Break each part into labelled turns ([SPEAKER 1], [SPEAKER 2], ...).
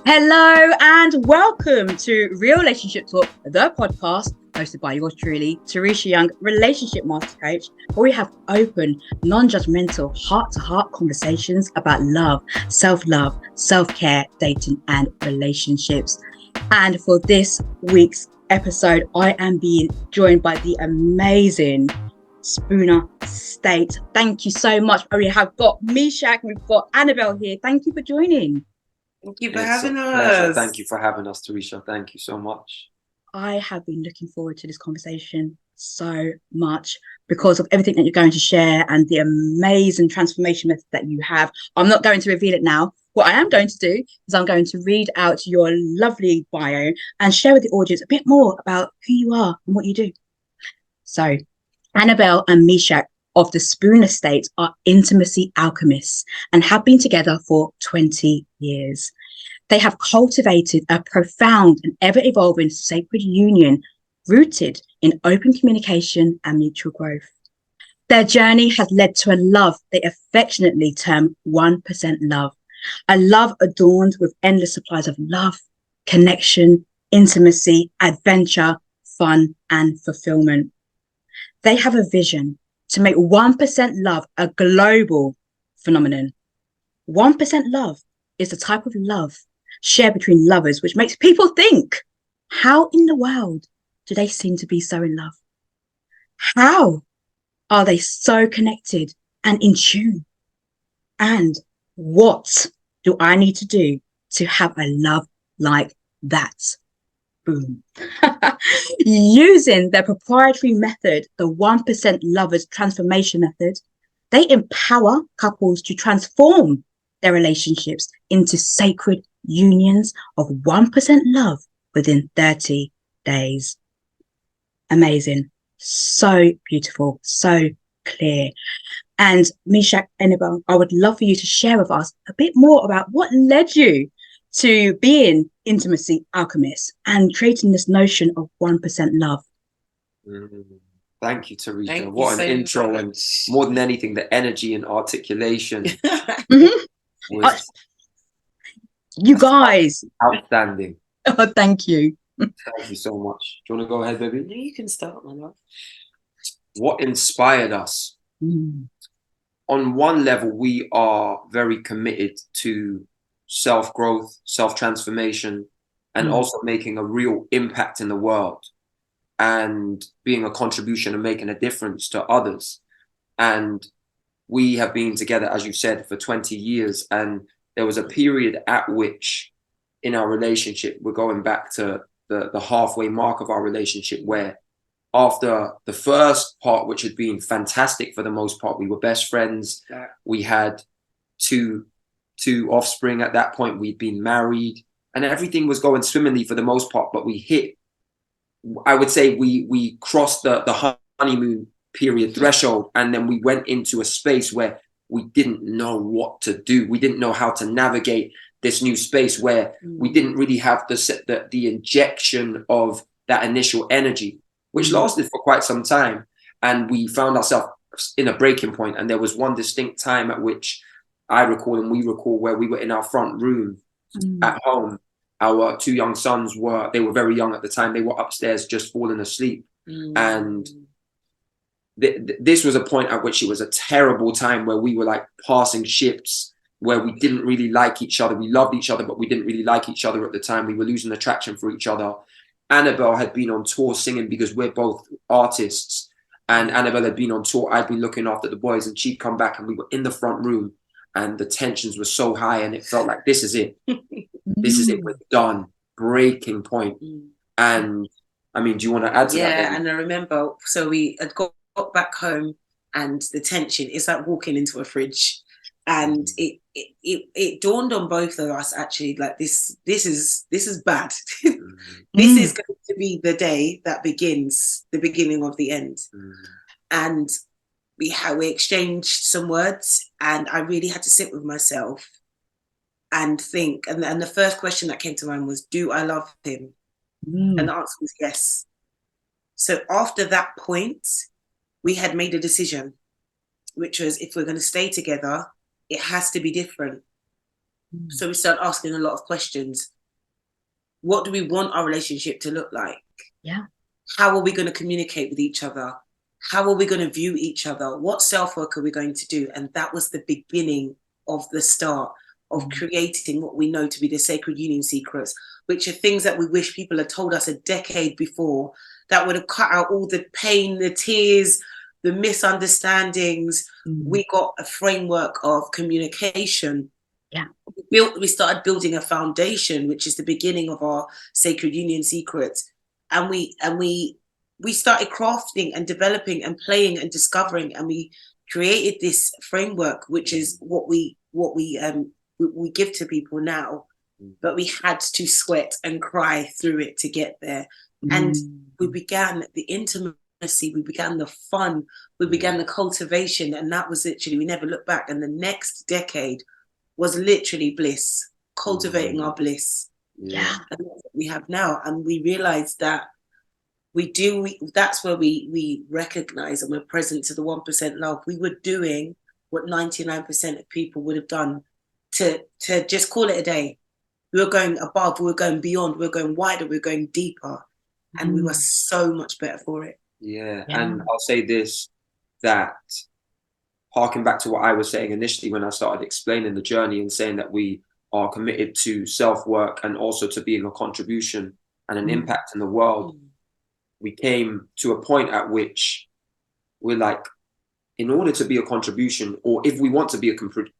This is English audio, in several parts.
[SPEAKER 1] Hello and welcome to Real-Ationship Talk, the podcast hosted by yours truly, Teresha Young, relationship master coach, where we have open, non-judgmental, heart-to-heart conversations about love, self-love, self-care, dating, and relationships. And for this week's episode, I am being joined by the amazing Spooner State. Thank you so much. We have got Meshach, we've got Annabel here. Thank you for joining.
[SPEAKER 2] Thank you for having us.
[SPEAKER 3] Pleasure. Thank you for having us, Teresha. Thank you so much.
[SPEAKER 1] I have been looking forward to this conversation so much because of everything that you're going to share and the amazing transformation method that you have. I'm not going to reveal it now. What I am going to do is I'm going to read out your lovely bio and share with the audience a bit more about who you are and what you do. So, Annabel and Meshach of the Spoon Estate are intimacy alchemists and have been together for 20 years. They have cultivated a profound and ever-evolving sacred union rooted in open communication and mutual growth. Their journey has led to a love they affectionately term 1% love, a love adorned with endless supplies of love, connection, intimacy, adventure, fun, and fulfillment. They have a vision to make 1% love a global phenomenon. 1% love is the type of love shared between lovers which makes people think, how in the world do they seem to be so in love? How are they so connected and in tune? And what do I need to do to have a love like that? Boom. Using their proprietary method, the 1% Lovers Transformation Method, they empower couples to transform their relationships into sacred unions of 1% love within 30 days. Amazing. So beautiful. So clear. And Meshach, Annabel, I would love for you to share with us a bit more about what led you to being intimacy alchemists and creating this notion of 1% love.
[SPEAKER 3] Thank you, Teresha. What an intro, and more than anything, the energy and articulation was
[SPEAKER 1] you guys
[SPEAKER 3] outstanding.
[SPEAKER 1] Oh, thank you.
[SPEAKER 3] Thank you so much. Do you want to go ahead, baby?
[SPEAKER 2] Yeah, you can start, my love.
[SPEAKER 3] What inspired us? On one level, we are very committed to self-growth, self-transformation, and also making a real impact in the world and being a contribution and making a difference to others. And we have been together, as you said, for 20 years. And there was a period at which in our relationship, we're going back to the halfway mark of our relationship, where after the first part, which had been fantastic for the most part, we were best friends. We had two offspring at that point. We'd been married and everything was going swimmingly for the most part, but we hit, I would say we crossed the honeymoon period threshold, and then we went into a space where we didn't know what to do. We didn't know how to navigate this new space where we didn't really have the injection of that initial energy, which lasted for quite some time. And we found ourselves in a breaking point. And there was one distinct time at which I recall and we recall where we were in our front room at home. Our two young sons they were very young at the time. They were upstairs just falling asleep. And this was a point at which it was a terrible time where we were like passing ships, where we didn't really like each other. We loved each other, but we didn't really like each other at the time. We were losing attraction for each other. Annabel had been on tour singing because we're both artists. And Annabel had been on tour. I'd been looking after the boys, and she'd come back and we were in the front room and the tensions were so high and it felt like, this is it. This is it. We're done. Breaking point. And I mean, do you want to add to that?
[SPEAKER 2] Yeah, and I remember, so we had got back home and the tension is like walking into a fridge. And it dawned on both of us, actually, like this is bad. This is going to be the day that begins the beginning of the end. And we exchanged some words, and I really had to sit with myself and think. And the first question that came to mind was, do I love him? And the answer was yes. So after that point, we had made a decision, which was, if we're going to stay together, it has to be different. So we started asking a lot of questions. what do we want our relationship to look like?
[SPEAKER 1] Yeah.
[SPEAKER 2] How are we going to communicate with each other? How are we going to view each other? What self-work are we going to do? And that was the beginning of the start of creating what we know to be the sacred union secrets, which are things that we wish people had told us a decade before, that would have cut out all the pain, the tears, the misunderstandings. We got a framework of communication.
[SPEAKER 1] Yeah.
[SPEAKER 2] We started building a foundation, which is the beginning of our sacred union secrets. And we started crafting and developing and playing and discovering, and we created this framework, which is what we give to people now. But we had to sweat and cry through it to get there. And we began the intimacy, we began the fun, we began the cultivation, and that was literally, we never looked back. And the next decade was literally bliss, cultivating our bliss.
[SPEAKER 1] Yeah.
[SPEAKER 2] And that's what we have now. And we realized that that's where we recognize and we're present to the 1% love. We were doing what 99% of people would have done to just call it a day. We were going above, we were going beyond, we were going wider, we were going deeper. And we were so much better for it.
[SPEAKER 3] Yeah. And I'll say this, that harking back to what I was saying initially when I started explaining the journey and saying that we are committed to self-work and also to being a contribution and an impact in the world, we came to a point at which we're like, in order to be a contribution, or if we want to be a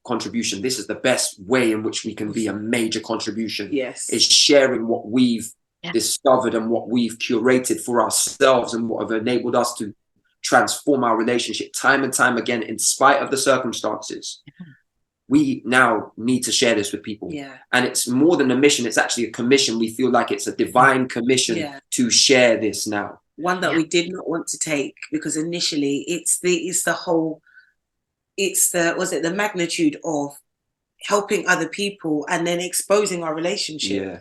[SPEAKER 3] contribution, this is the best way in which we can be a major contribution.
[SPEAKER 2] Yes.
[SPEAKER 3] Is sharing what we've discovered and what we've curated for ourselves and what have enabled us to transform our relationship time and time again, in spite of the circumstances. We now need to share this with people.
[SPEAKER 2] Yeah.
[SPEAKER 3] And it's more than a mission, it's actually a commission. We feel like it's a divine commission to share this now.
[SPEAKER 2] One that we did not want to take, because initially it's the magnitude of helping other people and then exposing our relationship.
[SPEAKER 3] Yeah.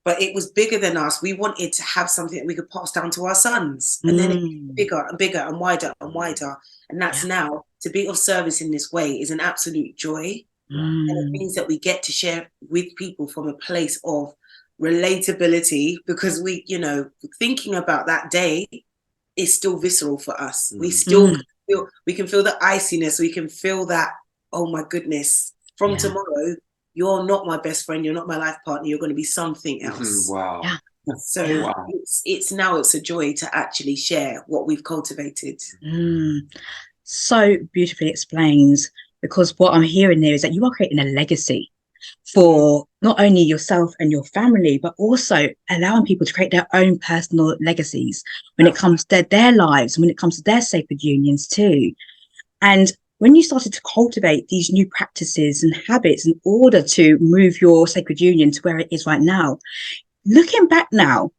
[SPEAKER 2] But it was bigger than us. We wanted to have something that we could pass down to our sons. And then it became bigger and bigger and wider and wider. And that's now, to be of service in this way is an absolute joy. And it means that we get to share with people from a place of relatability, because we, thinking about that day is still visceral for us. We still we can feel the iciness. We can feel that, oh my goodness, from tomorrow, you're not my best friend. You're not my life partner. You're going to be something else.
[SPEAKER 3] Wow.
[SPEAKER 1] Yeah.
[SPEAKER 2] So it's a joy to actually share what we've cultivated.
[SPEAKER 1] So beautifully explains, because what I'm hearing there is that you are creating a legacy for not only yourself and your family, but also allowing people to create their own personal legacies when it comes to their lives, when it comes to their sacred unions too. And when you started to cultivate these new practices and habits in order to move your sacred union to where it is right now, looking back now,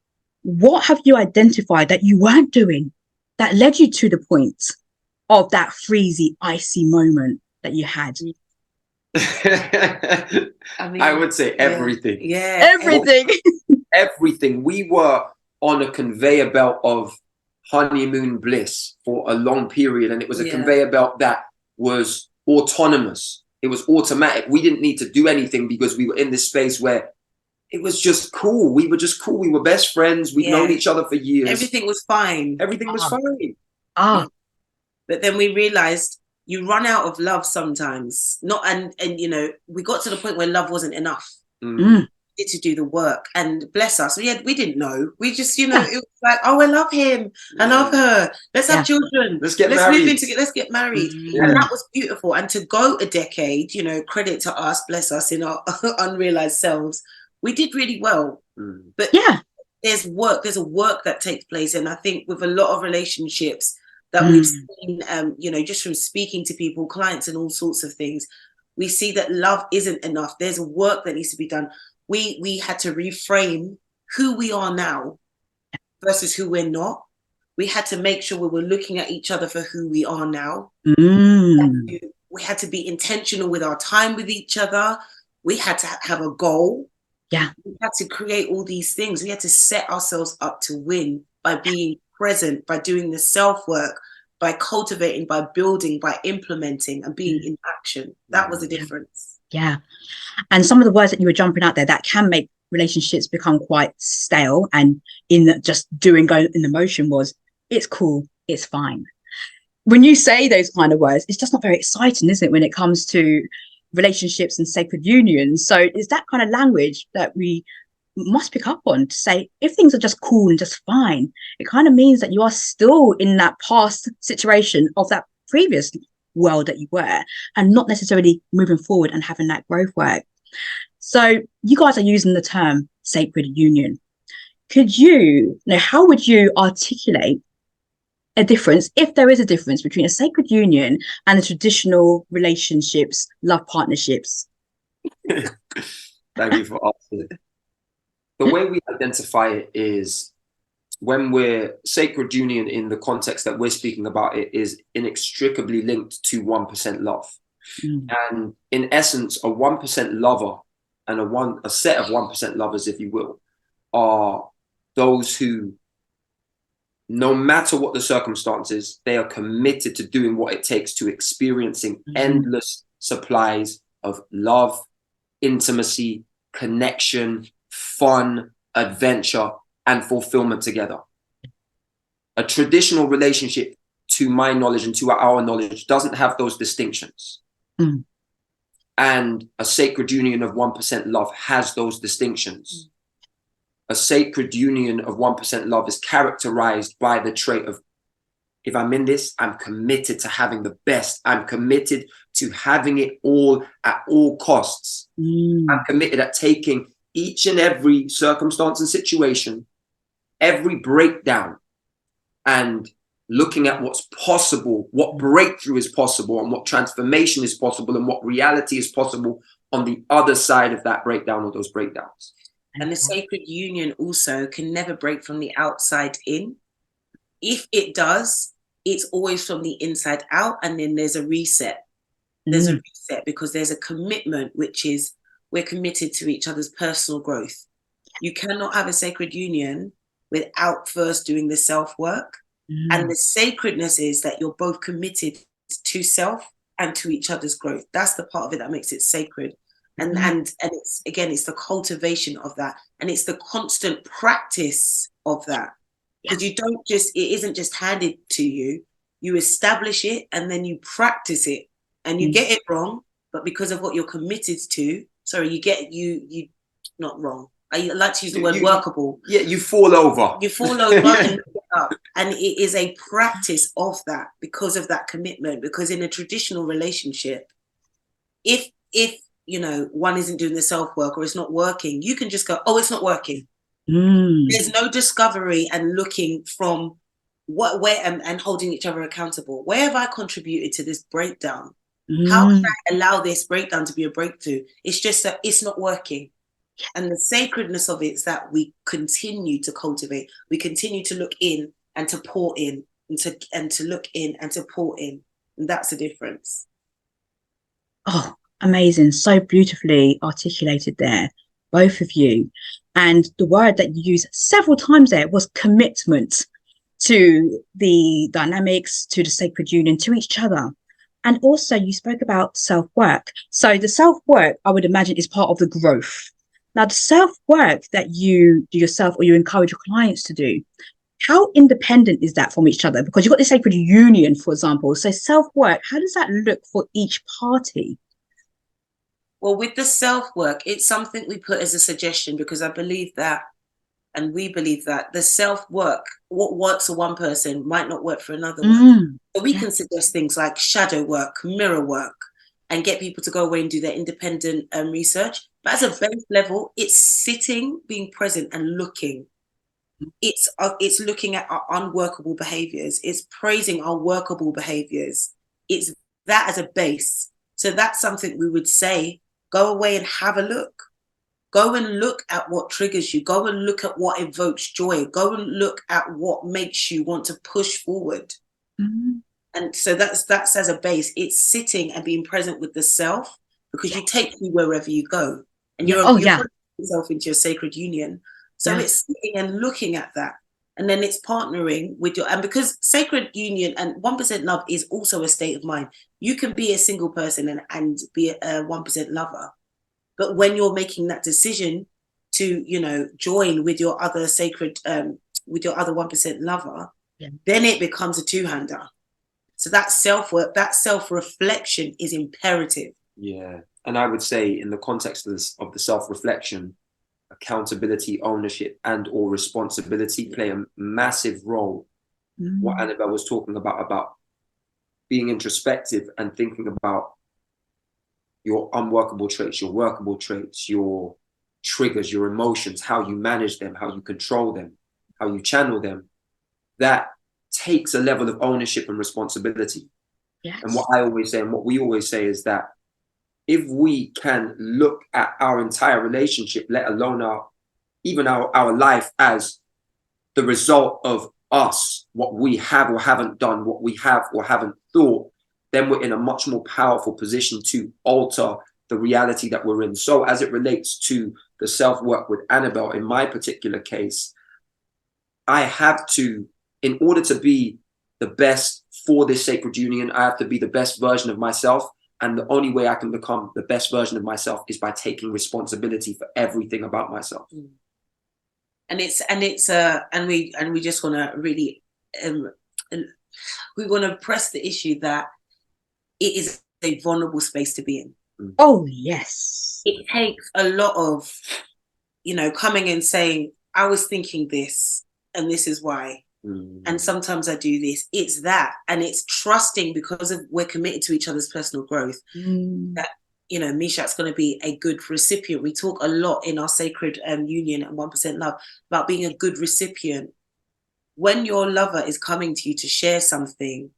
[SPEAKER 1] what have you identified that you weren't doing that led you to the point of that freezy, icy moment that you had?
[SPEAKER 3] I would say everything.
[SPEAKER 1] Everything.
[SPEAKER 3] Everything. We were on a conveyor belt of honeymoon bliss for a long period, and it was a conveyor belt that was autonomous. It was automatic. We didn't need to do anything because we were in this space where it was just cool. We were just cool. We were best friends. We'd known each other for years.
[SPEAKER 2] Everything was fine.
[SPEAKER 3] Everything was fine.
[SPEAKER 2] But then we realized you run out of love sometimes. And we got to the point where love wasn't enough. We had to do the work, and bless us, we didn't know. We just, it was like, oh, I love him, I love her. Let's have children.
[SPEAKER 3] Let's married.
[SPEAKER 2] Move into. Let's get married. And that was beautiful. And to go a decade, credit to us, bless us in our unrealized selves. We did really well. But there's work. There's a work that takes place, and I think with a lot of relationships that we've seen, just from speaking to people, clients, and all sorts of things, we see that love isn't enough. There's work that needs to be done. We had to reframe who we are now versus who we're not. We had to make sure we were looking at each other for who we are now. We had to be intentional with our time with each other. We had to have a goal. We had to create all these things. We had to set ourselves up to win by being present, by doing the self-work, by cultivating, by building, by implementing, and being in action. That was the difference.
[SPEAKER 1] And some of the words that you were jumping out there that can make relationships become quite stale and just going in the motion was, it's cool, it's fine. When you say those kind of words, it's just not very exciting, is it, when it comes to relationships and sacred unions? So it's that kind of language that we must pick up on to say, if things are just cool and just fine, it kind of means that you are still in that past situation of that previous world that you were, and not necessarily moving forward and having that growth work. So you guys are using the term sacred union. Could you know, how would you articulate a difference, if there is a difference, between a sacred union and the traditional relationships, love partnerships?
[SPEAKER 3] Thank you for asking. The way we identify it is, when we're sacred union in the context that we're speaking about, it is inextricably linked to 1% love. And in essence, a 1% lover and a set of 1% lovers, if you will, are those who, no matter what the circumstances, they are committed to doing what it takes to experiencing endless supplies of love, intimacy, connection, fun, adventure, and fulfillment together. A traditional relationship, to my knowledge and to our knowledge, doesn't have those distinctions. And a sacred union of 1% love has those distinctions. A sacred union of 1% love is characterized by the trait of, if I'm in this, I'm committed to having the best. I'm committed to having it all at all costs. I'm committed at taking each and every circumstance and situation, every breakdown, and looking at what's possible, what breakthrough is possible, and what transformation is possible, and what reality is possible on the other side of that breakdown or those breakdowns.
[SPEAKER 2] And the sacred union also can never break from the outside in. If it does, it's always from the inside out, and then there's a reset. There's a reset because there's a commitment, which is, we're committed to each other's personal growth. You cannot have a sacred union without first doing the self-work. And the sacredness is that you're both committed to self and to each other's growth. That's the part of it that makes it sacred. And it's, again, it's the cultivation of that, and it's the constant practice of that. Because you don't just, it isn't just handed to you. You establish it and then you practice it, and you get it wrong, but because of what you're committed to, you not wrong. I like to use the word workable.
[SPEAKER 3] Yeah, you fall over.
[SPEAKER 2] You fall over and get up. And it is a practice of that because of that commitment. Because in a traditional relationship, if you know, one isn't doing the self-work or it's not working, you can just go, oh, it's not working. There's no discovery and looking from where and holding each other accountable. Where have I contributed to this breakdown? How can I allow this breakdown to be a breakthrough? It's just that it's not working. And the sacredness of it is that we continue to cultivate. We continue to look in and to pour in, and to look in and to pour in. And that's the difference.
[SPEAKER 1] Oh, amazing. So beautifully articulated there, both of you. And the word that you used several times there was commitment to the dynamics, to the sacred union, to each other. And also you spoke about self-work. So the self-work, I would imagine, is part of the growth. Now, the self-work that you do yourself or you encourage your clients to do, how independent is that from each other? Because you've got the sacred union, for example. So self-work, how does that look for each party?
[SPEAKER 2] Well, with the self-work, it's something we put as a suggestion because I believe that, and we believe that the self-work, what works for one person might not work for another one. So we can suggest things like shadow work, mirror work, and get people to go away and do their independent research. But as a base level, it's sitting, being present and looking. It's looking at our unworkable behaviors. It's praising our workable behaviors. It's that as a base. So that's something we would say, go away and have a look. Go and look at what triggers you. Go and look at what evokes joy. Go and look at what makes you want to push forward. And so that's as a base. It's sitting and being present with the self, because you take you wherever you go, and you're putting yourself into your sacred union. So it's sitting and looking at that, and then it's partnering with and because sacred union and 1% love is also a state of mind. You can be a single person and be a 1% lover, but when you're making that decision, to, you know, join with your other sacred, with your other 1% lover, then it becomes a two-hander. So that self-work, that self-reflection is imperative.
[SPEAKER 3] Yeah. And I would say in the context of the self-reflection, accountability, ownership, and or responsibility play a massive role. What Annabel was talking about being introspective and thinking about your unworkable traits, your workable traits, your triggers, your emotions, how you manage them, how you control them, how you channel them. That takes a level of ownership and responsibility.
[SPEAKER 1] Yes.
[SPEAKER 3] And what I always say, and what we always say, is that if we can look at our entire relationship, let alone our life, as the result of us, what we have or haven't done, what we have or haven't thought, then we're in a much more powerful position to alter the reality that we're in. So as it relates to the self-work with Annabel, in my particular case, I have to, in order to be the best for this sacred union, I have to be the best version of myself. And the only way I can become the best version of myself is by taking responsibility for everything about myself.
[SPEAKER 2] And we just want to really, we want to press the issue that it is a vulnerable space to be in.
[SPEAKER 1] Oh, yes.
[SPEAKER 2] It takes a lot of, you know, coming and saying, I was thinking this, and this is why. And sometimes I do this. It's that. And it's trusting, because we're committed to each other's personal growth, that, you know, Meshach's going to be a good recipient. We talk a lot in our sacred union and 1% love about being a good recipient. When your lover is coming to you to share something,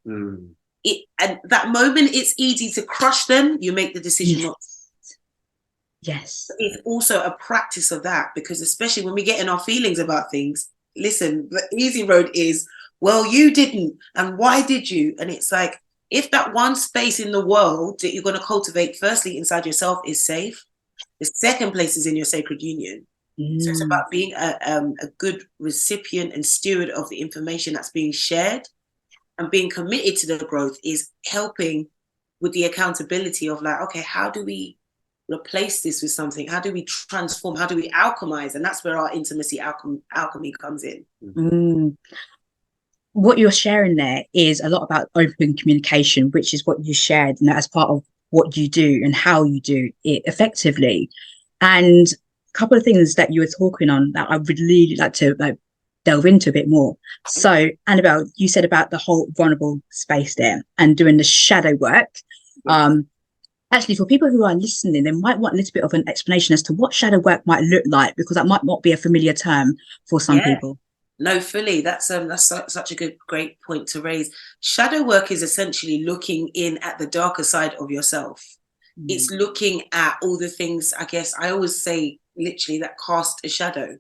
[SPEAKER 2] at that moment, it's easy to crush them. You make the decision not to.
[SPEAKER 1] Yes.
[SPEAKER 2] It's also a practice of that, because especially when we get in our feelings about things, listen, the easy road is, well, you didn't, and why did you? And it's like, if that one space in the world that you're going to cultivate, firstly, inside yourself is safe, the second place is in your sacred union. So it's about being a good recipient and steward of the information that's being shared, and being committed to the growth is helping with the accountability of like, okay, how do we replace this with something? How do we transform? How do we alchemize? And that's where our intimacy alchemy comes in.
[SPEAKER 1] What you're sharing there is a lot about open communication, which is what you shared, and as part of what you do and how you do it effectively. And a couple of things that you were talking on that I would really like to delve into a bit more. So, Annabel, you said about the whole vulnerable space there and doing the shadow work. Actually, for people who are listening, they might want a little bit of an explanation as to what shadow work might look like, because that might not be a familiar term for some people.
[SPEAKER 2] No, fully. That's such a great point to raise. Shadow work is essentially looking in at the darker side of yourself. It's looking at all the things, I guess I always say, literally, that cast a shadow.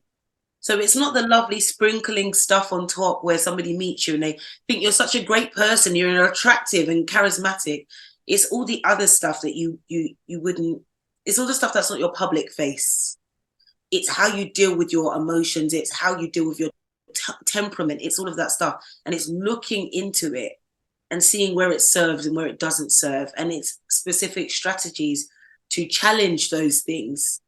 [SPEAKER 2] So it's not the lovely sprinkling stuff on top where somebody meets you and they think you're such a great person, you're attractive and charismatic. It's all the other stuff that you wouldn't, it's all the stuff that's not your public face. It's how you deal with your emotions. It's how you deal with your temperament. It's all of that stuff. And it's looking into it and seeing where it serves and where it doesn't serve. And it's specific strategies to challenge those things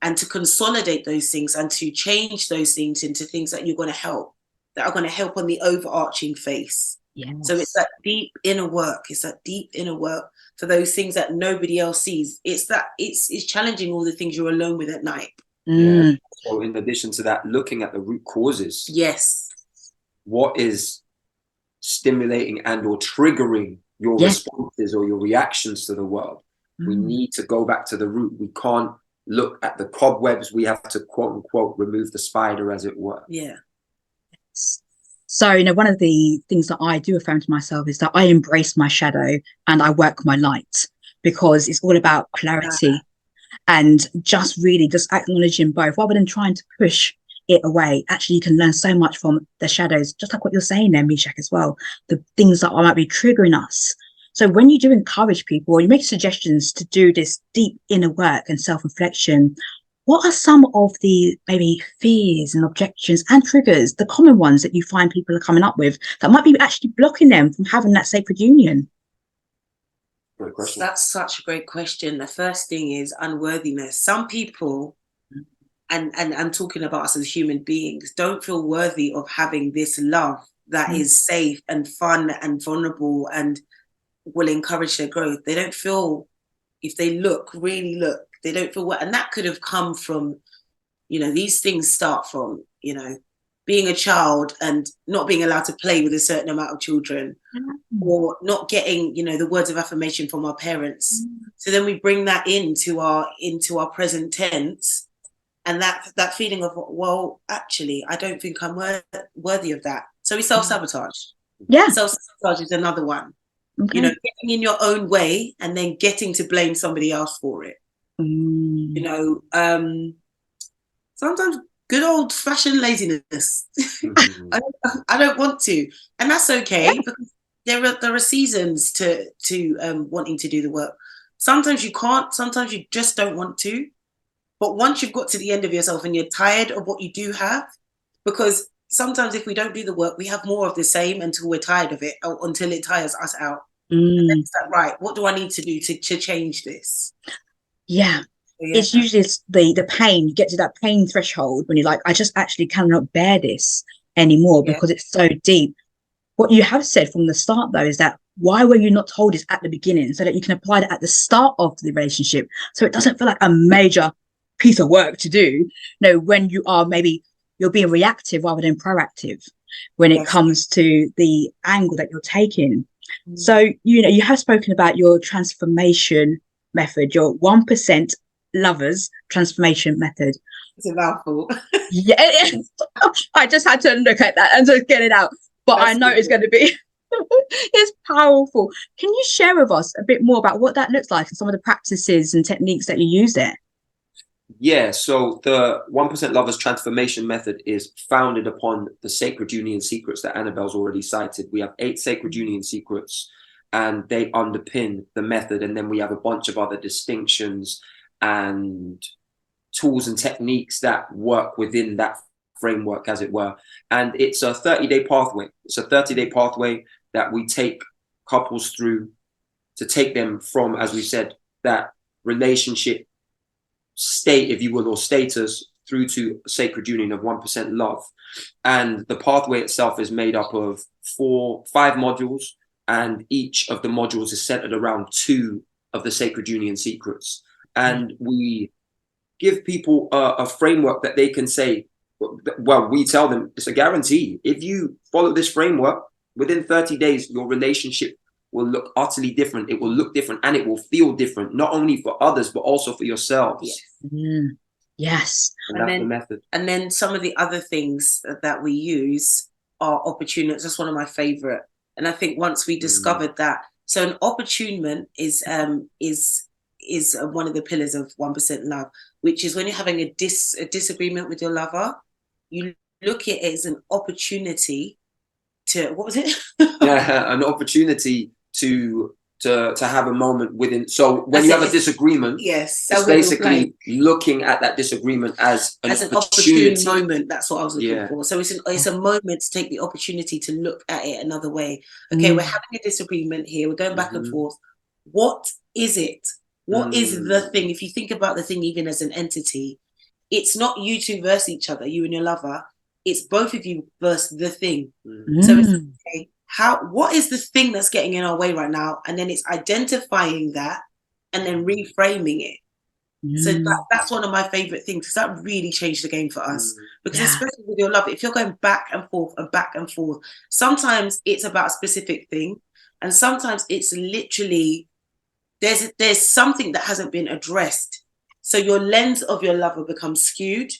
[SPEAKER 2] and to consolidate those things and to change those things into things that you're going to help, that are going to help on the overarching face.
[SPEAKER 1] Yes.
[SPEAKER 2] So it's that deep inner work. It's that deep inner work for those things that nobody else sees. It's that it's challenging all the things you're alone with at night.
[SPEAKER 3] Yeah. So in addition to that, looking at the root causes.
[SPEAKER 2] Yes.
[SPEAKER 3] What is stimulating and or triggering your responses or your reactions to the world? We need to go back to the root. We can't look at the cobwebs. We have to, quote unquote, remove the spider, as it were.
[SPEAKER 2] Yeah.
[SPEAKER 1] So, you know, one of the things that I do affirm to myself is that I embrace my shadow and I work my light, because it's all about clarity and just acknowledging both rather than trying to push it away. Actually, you can learn so much from the shadows, just like what you're saying there, Meshach, as well. The things that might be triggering us. So when you do encourage people or you make suggestions to do this deep inner work and self-reflection, what are some of the maybe fears and objections and triggers, the common ones that you find people are coming up with that might be actually blocking them from having that sacred union?
[SPEAKER 3] Great question.
[SPEAKER 2] That's such a great question. The first thing is unworthiness. Some people, and I'm talking about us as human beings, don't feel worthy of having this love that is safe and fun and vulnerable and will encourage their growth. They don't feel, if they really look, they don't feel what, and that could have come from, these things start from, being a child and not being allowed to play with a certain amount of children, or not getting, the words of affirmation from our parents. So then we bring that into our present tense, and that feeling of, well, actually, I don't think I'm worthy of that. So we self-sabotage.
[SPEAKER 1] Yeah.
[SPEAKER 2] Self-sabotage is another one.
[SPEAKER 1] Okay.
[SPEAKER 2] Getting in your own way and then getting to blame somebody else for it. Sometimes good old fashioned laziness. I don't want to, and that's okay, because there are seasons to wanting to do the work. Sometimes you can't. Sometimes you just don't want to. But once you've got to the end of yourself and you're tired of what you do have, because sometimes if we don't do the work, we have more of the same until we're tired of it, or until it tires us out. And then it's like, right, what do I need to do to change this?
[SPEAKER 1] Yeah. It's usually the pain. You get to that pain threshold when you're like, I just actually cannot bear this anymore because it's so deep. What you have said from the start, though, is that why were you not told this at the beginning, so that you can apply that at the start of the relationship, so it doesn't feel like a major piece of work to do. When you are, maybe you're being reactive rather than proactive when it comes to the angle that you're taking. So, you have spoken about your transformation method, your 1% lovers transformation method.
[SPEAKER 2] It's a mouthful.
[SPEAKER 1] Yeah, I just had to look at that and just get it out. But I know it's going to be, it's powerful. Can you share with us a bit more about what that looks like and some of the practices and techniques that you use there?
[SPEAKER 3] Yeah, so the 1% Lovers Transformation Method is founded upon the Sacred Union Secrets that Annabel's already cited. We have 8 Sacred Union Secrets, and they underpin the method. And then we have a bunch of other distinctions and tools and techniques that work within that framework, as it were. And it's a 30-day pathway. It's a 30-day pathway that we take couples through to take them from, as we said, that relationship state, if you will, or status, through to a sacred union of 1% love. And the pathway itself is made up of 5 modules, and each of the modules is centered around 2 of the sacred union secrets. And we give people a framework that they can say, well, we tell them it's a guarantee. If you follow this framework, within 30 days, your relationship will look utterly different. It will look different, and it will feel different, not only for others, but also for yourselves.
[SPEAKER 1] Yes.
[SPEAKER 3] And that's the method.
[SPEAKER 2] And then some of the other things that we use are opportunities. That's one of my favorite. And I think once we discovered that, so an opportunement is one of the pillars of 1% love, which is when you're having a disagreement with your lover, you look at it as an opportunity to, what was it?
[SPEAKER 3] An opportunity to have a moment within. So when you have a disagreement,
[SPEAKER 2] yes,
[SPEAKER 3] it's basically looking at that disagreement as an
[SPEAKER 2] opportune moment. That's what I was looking for. So it's a moment to take the opportunity to look at it another way. Okay, we're having a disagreement here. We're going back and forth. What is it? What is the thing? If you think about the thing even as an entity, it's not you two versus each other, you and your lover. It's both of you versus the thing. So it's okay, what is the thing that's getting in our way right now? And then it's identifying that and then reframing it. So that's one of my favorite things, because that really changed the game for us. Because especially with your lover, if you're going back and forth and back and forth, sometimes it's about a specific thing, and sometimes it's literally there's something that hasn't been addressed. So your lens of your lover becomes skewed.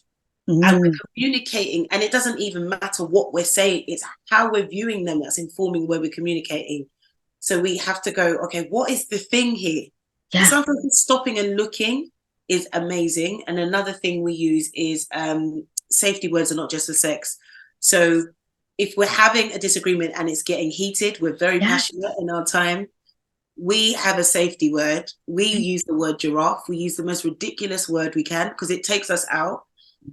[SPEAKER 2] And we're communicating, and it doesn't even matter what we're saying, it's how we're viewing them that's informing where we're communicating. So we have to go, okay, what is the thing here? Sometimes stopping and looking is amazing. And another thing we use is safety words are not just for sex. So if we're having a disagreement and it's getting heated, we're very passionate in our time, we have a safety word. We use the word giraffe. We use the most ridiculous word we can, because it takes us out.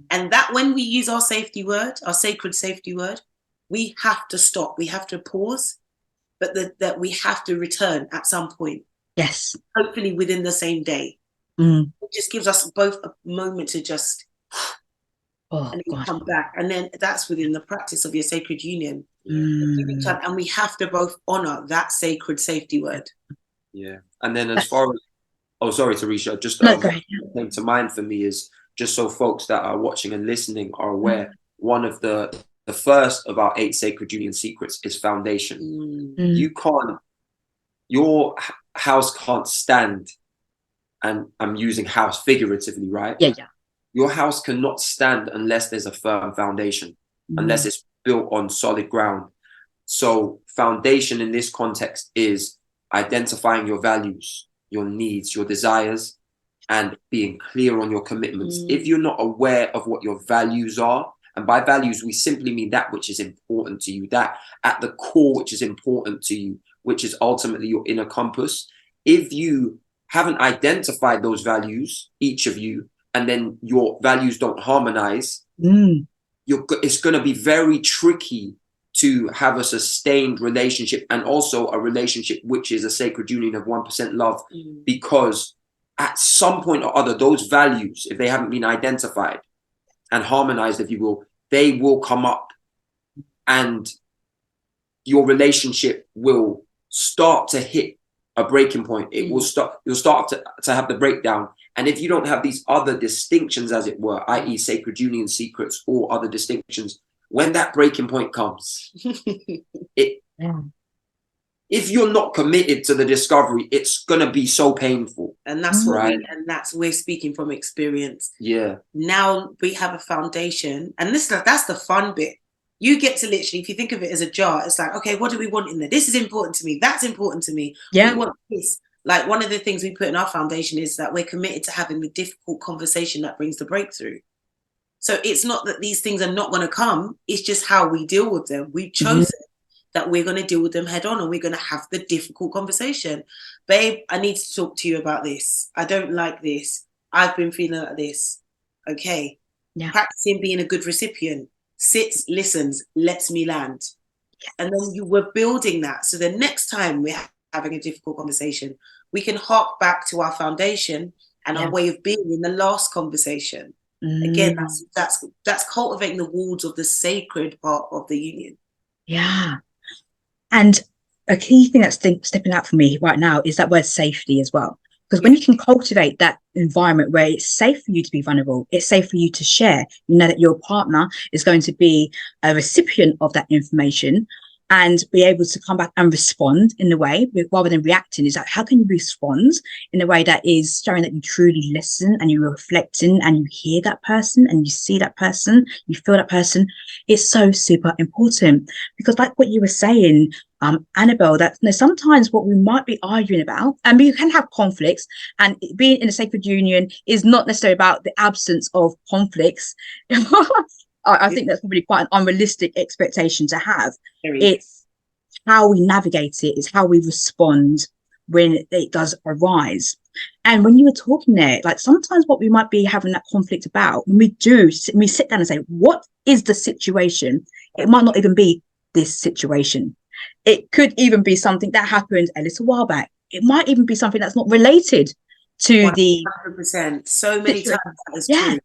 [SPEAKER 2] And that when we use our safety word, our sacred safety word, we have to stop. We have to pause, but that we have to return at some point.
[SPEAKER 1] Yes.
[SPEAKER 2] Hopefully within the same day. It just gives us both a moment to just
[SPEAKER 1] Oh
[SPEAKER 2] and then
[SPEAKER 1] God.
[SPEAKER 2] come back. And then that's within the practice of your sacred union.
[SPEAKER 1] Mm.
[SPEAKER 2] And we have to both honor that sacred safety word.
[SPEAKER 3] Yeah. And then as far as, oh, sorry, Teresha, just
[SPEAKER 1] No, go
[SPEAKER 3] what
[SPEAKER 1] ahead.
[SPEAKER 3] came to mind for me is, just so folks that are watching and listening are aware, one of the first of our 8 sacred union secrets is foundation. You can't, your house can't stand, and I'm using house figuratively, right?
[SPEAKER 1] Yeah, yeah.
[SPEAKER 3] Your house cannot stand unless there's a firm foundation, unless it's built on solid ground. So foundation in this context is identifying your values, your needs, your desires, and being clear on your commitments. If you're not aware of what your values are, and by values, we simply mean that which is important to you, that at the core, which is important to you, which is ultimately your inner compass. If you haven't identified those values, each of you, and then your values don't harmonize, it's going to be very tricky to have a sustained relationship, and also a relationship which is a sacred union of 1% love, because at some point or other, those values, if they haven't been identified and harmonized, if you will, they will come up, and your relationship will start to hit a breaking point. It will start, you'll start to have the breakdown. And if you don't have these other distinctions, as it were, i.e. sacred union secrets or other distinctions, when that breaking point comes, if you're not committed to the discovery, it's going to be so painful.
[SPEAKER 2] And that's what we're speaking from experience.
[SPEAKER 3] Yeah.
[SPEAKER 2] Now we have a foundation, and that's the fun bit. You get to literally, if you think of it as a jar, it's like, okay, what do we want in there? This is important to me. That's important to me.
[SPEAKER 1] Yeah.
[SPEAKER 2] We want this. Like, one of the things we put in our foundation is that we're committed to having the difficult conversation that brings the breakthrough. So it's not that these things are not going to come. It's just how we deal with them. We've chosen that we're going to deal with them head on, and we're going to have the difficult conversation. Babe, I need to talk to you about this. I don't like this. I've been feeling like this. Okay.
[SPEAKER 1] Yeah.
[SPEAKER 2] Practicing being a good recipient. Sits, listens, lets me land. Yes. And then you were building that. So the next time we're having a difficult conversation, we can hark back to our foundation and our way of being in the last conversation. Again, that's cultivating the wards of the sacred part of the union.
[SPEAKER 1] Yeah. And a key thing that's stepping out for me right now is that word safety as well. Because when you can cultivate that environment where it's safe for you to be vulnerable, it's safe for you to share, you know that your partner is going to be a recipient of that information and be able to come back and respond in a way rather than reacting. Is that how can you respond in a way that is showing that you truly listen and you're reflecting and you hear that person and you see that person, you feel that person. It's so super important, because like what you were saying, Annabel, that sometimes what we might be arguing about, and we can have conflicts, and being in a sacred union is not necessarily about the absence of conflicts. I think that's probably quite an unrealistic expectation to have. It's how we navigate it, it's how we respond when it does arise. And when you were talking there, like sometimes what we might be having that conflict about, when we sit down and say, what is the situation? It might not even be this situation. It could even be something that happened a little while back. It might even be something that's not related to
[SPEAKER 2] 100%. So many times that is true.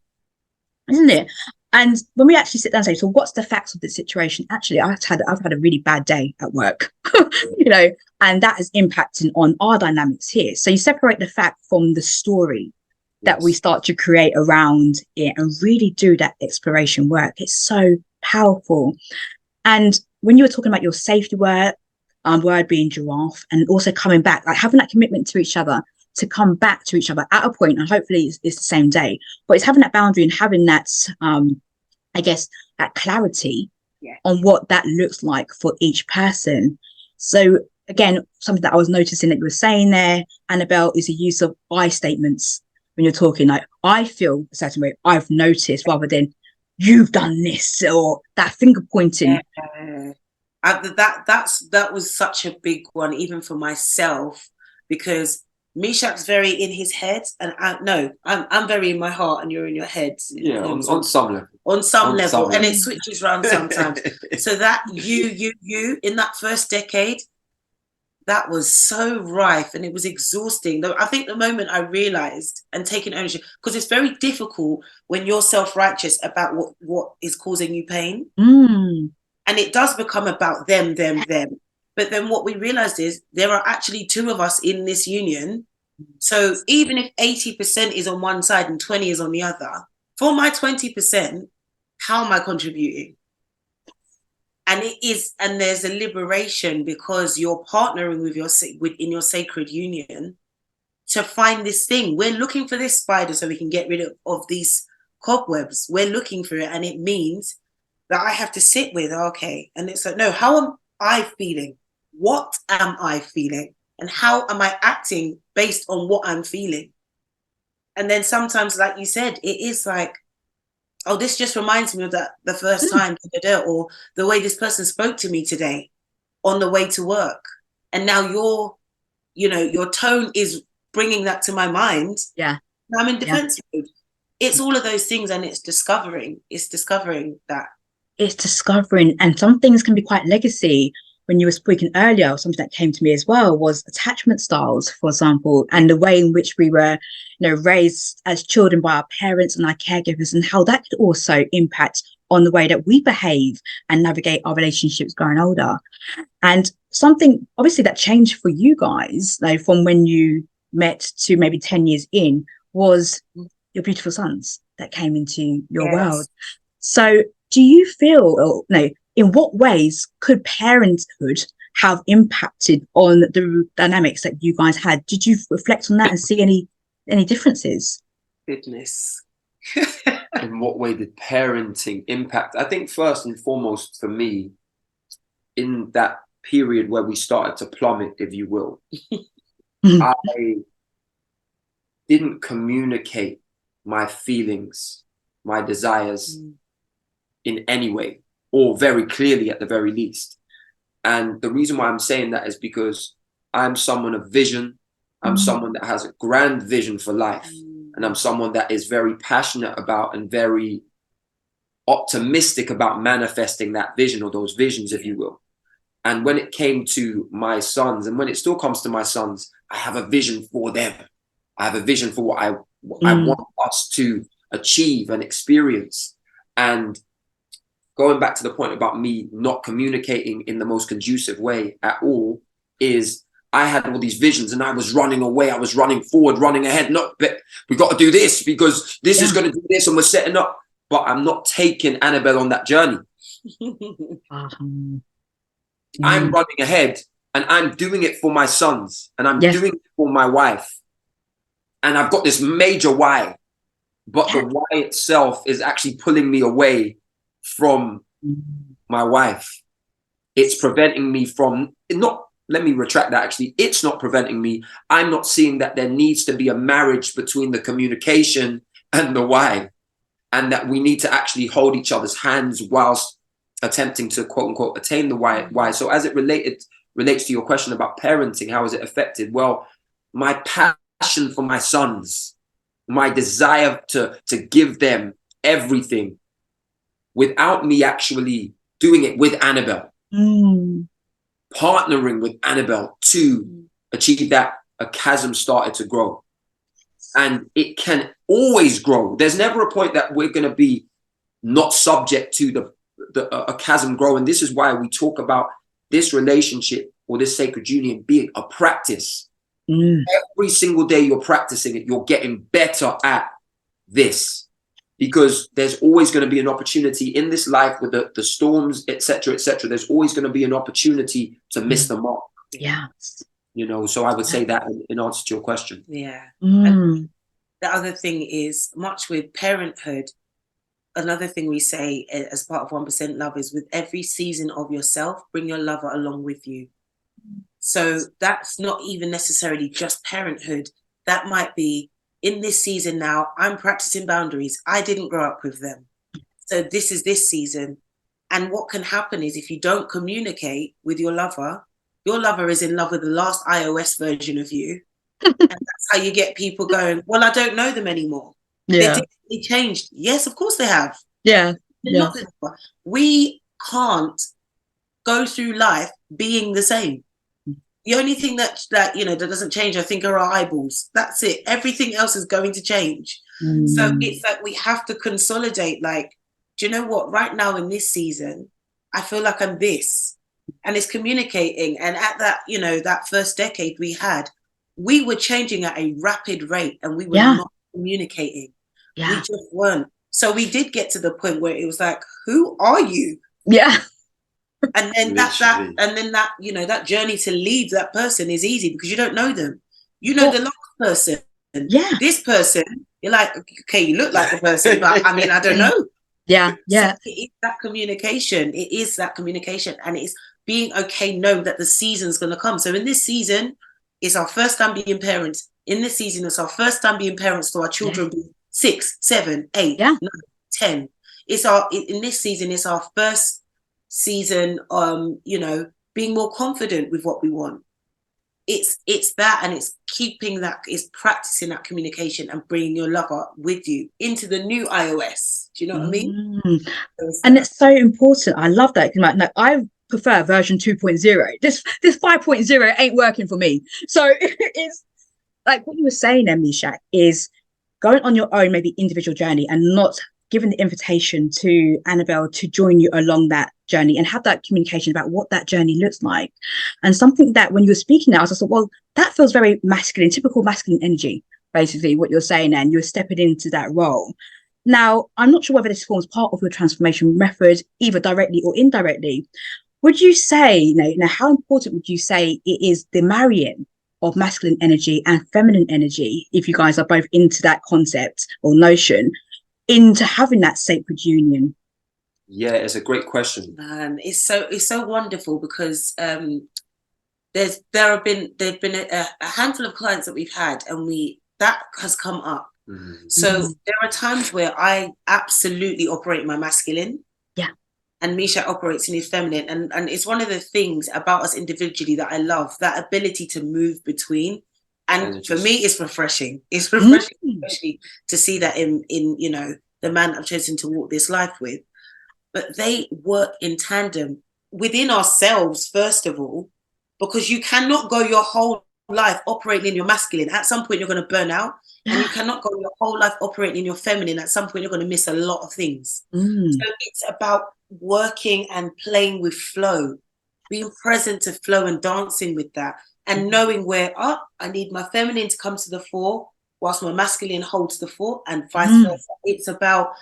[SPEAKER 1] Isn't it? And when we actually sit down and say, so what's the facts of the situation? Actually, I've had a really bad day at work, and that is impacting on our dynamics here. So you separate the fact from the story that we start to create around it and really do that exploration work. It's so powerful. And when you were talking about your safety word being giraffe, and also coming back, like having that commitment to each other, to come back to each other at a point, and hopefully it's the same day, but it's having that boundary and having that, I guess, that clarity on what that looks like for each person. So again, something that I was noticing that you were saying there, Annabel, is the use of I statements when you're talking, like, I feel a certain way, I've noticed, rather than you've done this, or that finger pointing.
[SPEAKER 2] That was such a big one, even for myself, because Meshach's very in his head, and I'm very in my heart, and you're in your head.
[SPEAKER 3] Yeah, on some level.
[SPEAKER 2] On some level, and it switches around sometimes. So that you in that first decade, that was so rife and it was exhausting. I think the moment I realized and taking ownership, because it's very difficult when you're self-righteous about what is causing you pain. And it does become about them. But then what we realized is there are actually two of us in this union. So even if 80% is on one side and 20 is on the other, for my 20%, how am I contributing? And there's a liberation because you're partnering within your sacred union to find this thing. We're looking for this spider so we can get rid of these cobwebs. We're looking for it. And it means that I have to sit with, okay. And it's like, no, how am I feeling? What am I feeling? And how am I acting based on what I'm feeling? And then sometimes, like you said, it is like, oh, this just reminds me of the first time, or the way this person spoke to me today on the way to work. And now your tone is bringing that to my mind.
[SPEAKER 1] Yeah.
[SPEAKER 2] I'm in defense mode. It's all of those things, and it's discovering that.
[SPEAKER 1] It's discovering, and some things can be quite legacy. When you were speaking earlier, something that came to me as well was attachment styles, for example, and the way in which we were, raised as children by our parents and our caregivers, and how that could also impact on the way that we behave and navigate our relationships growing older. And something obviously that changed for you guys, from when you met to maybe 10 years in, was your beautiful sons that came into your world. So do you feel, in what ways could parenthood have impacted on the dynamics that you guys had? Did you reflect on that and see any differences?
[SPEAKER 2] Goodness.
[SPEAKER 3] In what way did parenting impact? I think first and foremost for me, in that period where we started to plummet, if you will, I didn't communicate my feelings, my desires in any way, or very clearly at the very least. And the reason why I'm saying that is because I'm someone of vision. I'm someone that has a grand vision for life. And I'm someone that is very passionate about and very optimistic about manifesting that vision, or those visions, if you will. And when it came to my sons, and when it still comes to my sons, I have a vision for them. I have a vision for what I want us to achieve and experience. And going back to the point about me not communicating in the most conducive way at all, is I had all these visions and I was running away. I was running forward, running ahead. No, but we got to do this because this is going to do this and we're setting up. But I'm not taking Annabel on that journey. I'm running ahead and I'm doing it for my sons and I'm doing it for my wife. And I've got this major why, but the why itself is actually pulling me away from my wife. It's preventing me from let me retract that. Actually, it's not preventing me. I'm not seeing that there needs to be a marriage between the communication and the why, and that we need to actually hold each other's hands whilst attempting to quote unquote attain the why. So as it relates to your question about parenting, how is it affected? Well, my passion for my sons, my desire to give them everything without me actually doing it with Annabel, partnering with Annabel to achieve that, a chasm started to grow. And it can always grow. There's never a point that we're going to be not subject to a chasm grow. And this is why we talk about this relationship or this sacred union being a practice. Every single day you're practicing it, you're getting better at this, because there's always going to be an opportunity in this life with the storms, etc., etc. There's always going to be an opportunity to miss the mark.
[SPEAKER 1] Yes.
[SPEAKER 3] So I would say that in answer to your question.
[SPEAKER 2] Yeah. And the other thing is, much with parenthood, another thing we say as part of 1% Love is, with every season of yourself, bring your lover along with you. So that's not even necessarily just parenthood. That might be, in this season now, I'm practicing boundaries. I didn't grow up with them. So this is this season. And what can happen is, if you don't communicate with your lover is in love with the last iOS version of you. And that's how you get people going, well, I don't know them anymore.
[SPEAKER 1] Yeah.
[SPEAKER 2] They changed. Yes, of course they have.
[SPEAKER 1] Yeah.
[SPEAKER 2] We can't go through life being the same. The only thing that that doesn't change, I think, are our eyeballs. That's it. Everything else is going to change. So it's like we have to consolidate. Like, do you know what? Right now in this season, I feel like I'm this, and it's communicating. And at that, that first decade we were changing at a rapid rate, and we were not communicating. We just weren't. So we did get to the point where it was like, who are you?
[SPEAKER 1] Yeah.
[SPEAKER 2] And then that journey to leave that person is easy because you don't know them. You know the last person.
[SPEAKER 1] Yeah.
[SPEAKER 2] This person, you're like, okay, you look like the person, but I mean, I don't know.
[SPEAKER 1] Yeah. Yeah.
[SPEAKER 2] So it is that communication. It is that communication, and it's being okay, know that the season's going to come. So in this season, it's our first time being parents. In this season, it's our first time being parents to our children being 6, 7, 8, 9, 10. In this season, it's our first season, being more confident with what we want. It's that, and it's keeping that, it's practicing that communication and bringing your lover with you into the new iOS. Do you know what I mean?
[SPEAKER 1] And it's so important. I love that. Like, I prefer version 2.0. This 5.0 ain't working for me. So it's like what you were saying then, Meshach, is going on your own, maybe individual journey, and not giving the invitation to Annabel to join you along that journey and have that communication about what that journey looks like. And something that when you were speaking now, I thought, well, that feels very masculine, typical masculine energy, basically what you're saying, and you're stepping into that role. Now, I'm not sure whether this forms part of your transformation method, either directly or indirectly. Would you say, how important would you say it is the marrying of masculine energy and feminine energy, if you guys are both into that concept or notion, into having that sacred union?
[SPEAKER 3] Yeah, it's a great question.
[SPEAKER 2] It's so wonderful because there've been a handful of clients that we've had, and that has come up. So there are times where I absolutely operate in my masculine, and Meshach operates in his feminine, and it's one of the things about us individually that I love, that ability to move between. And for me, it's refreshing. It's refreshing, especially to see that in the man I've chosen to walk this life with. But they work in tandem within ourselves, first of all, because you cannot go your whole life operating in your masculine. At some point, you're going to burn out, and you cannot go your whole life operating in your feminine. At some point, you're going to miss a lot of things. So it's about working and playing with flow, being present to flow and dancing with that, and knowing where I need my feminine to come to the fore whilst my masculine holds the fort, and vice versa. It's about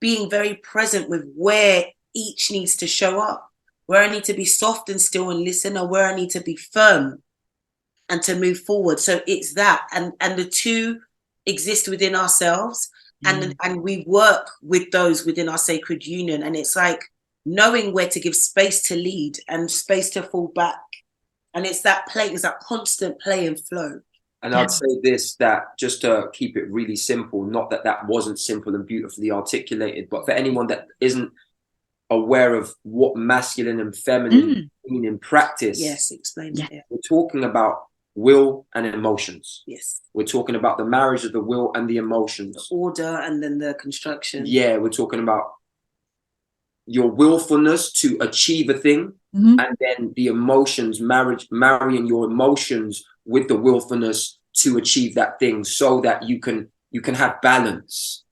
[SPEAKER 2] being very present with where each needs to show up, where I need to be soft and still and listen, or where I need to be firm and to move forward. So it's that, and the two exist within ourselves, and we work with those within our sacred union. And it's like knowing where to give space to lead and space to fall back. And it's that play, it's that constant play and flow.
[SPEAKER 3] And I'd say this, that just to keep it really simple, not that wasn't simple and beautifully articulated, but for anyone that isn't aware of what masculine and feminine mean in practice.
[SPEAKER 2] Yes, explain it. Yeah.
[SPEAKER 3] We're talking about will and emotions.
[SPEAKER 2] Yes.
[SPEAKER 3] We're talking about the marriage of the will and the emotions.
[SPEAKER 2] The order and then the construction.
[SPEAKER 3] Yeah, we're talking about your willfulness to achieve a thing, and then the emotions, marrying your emotions with the willfulness to achieve that thing, so that you can have balance.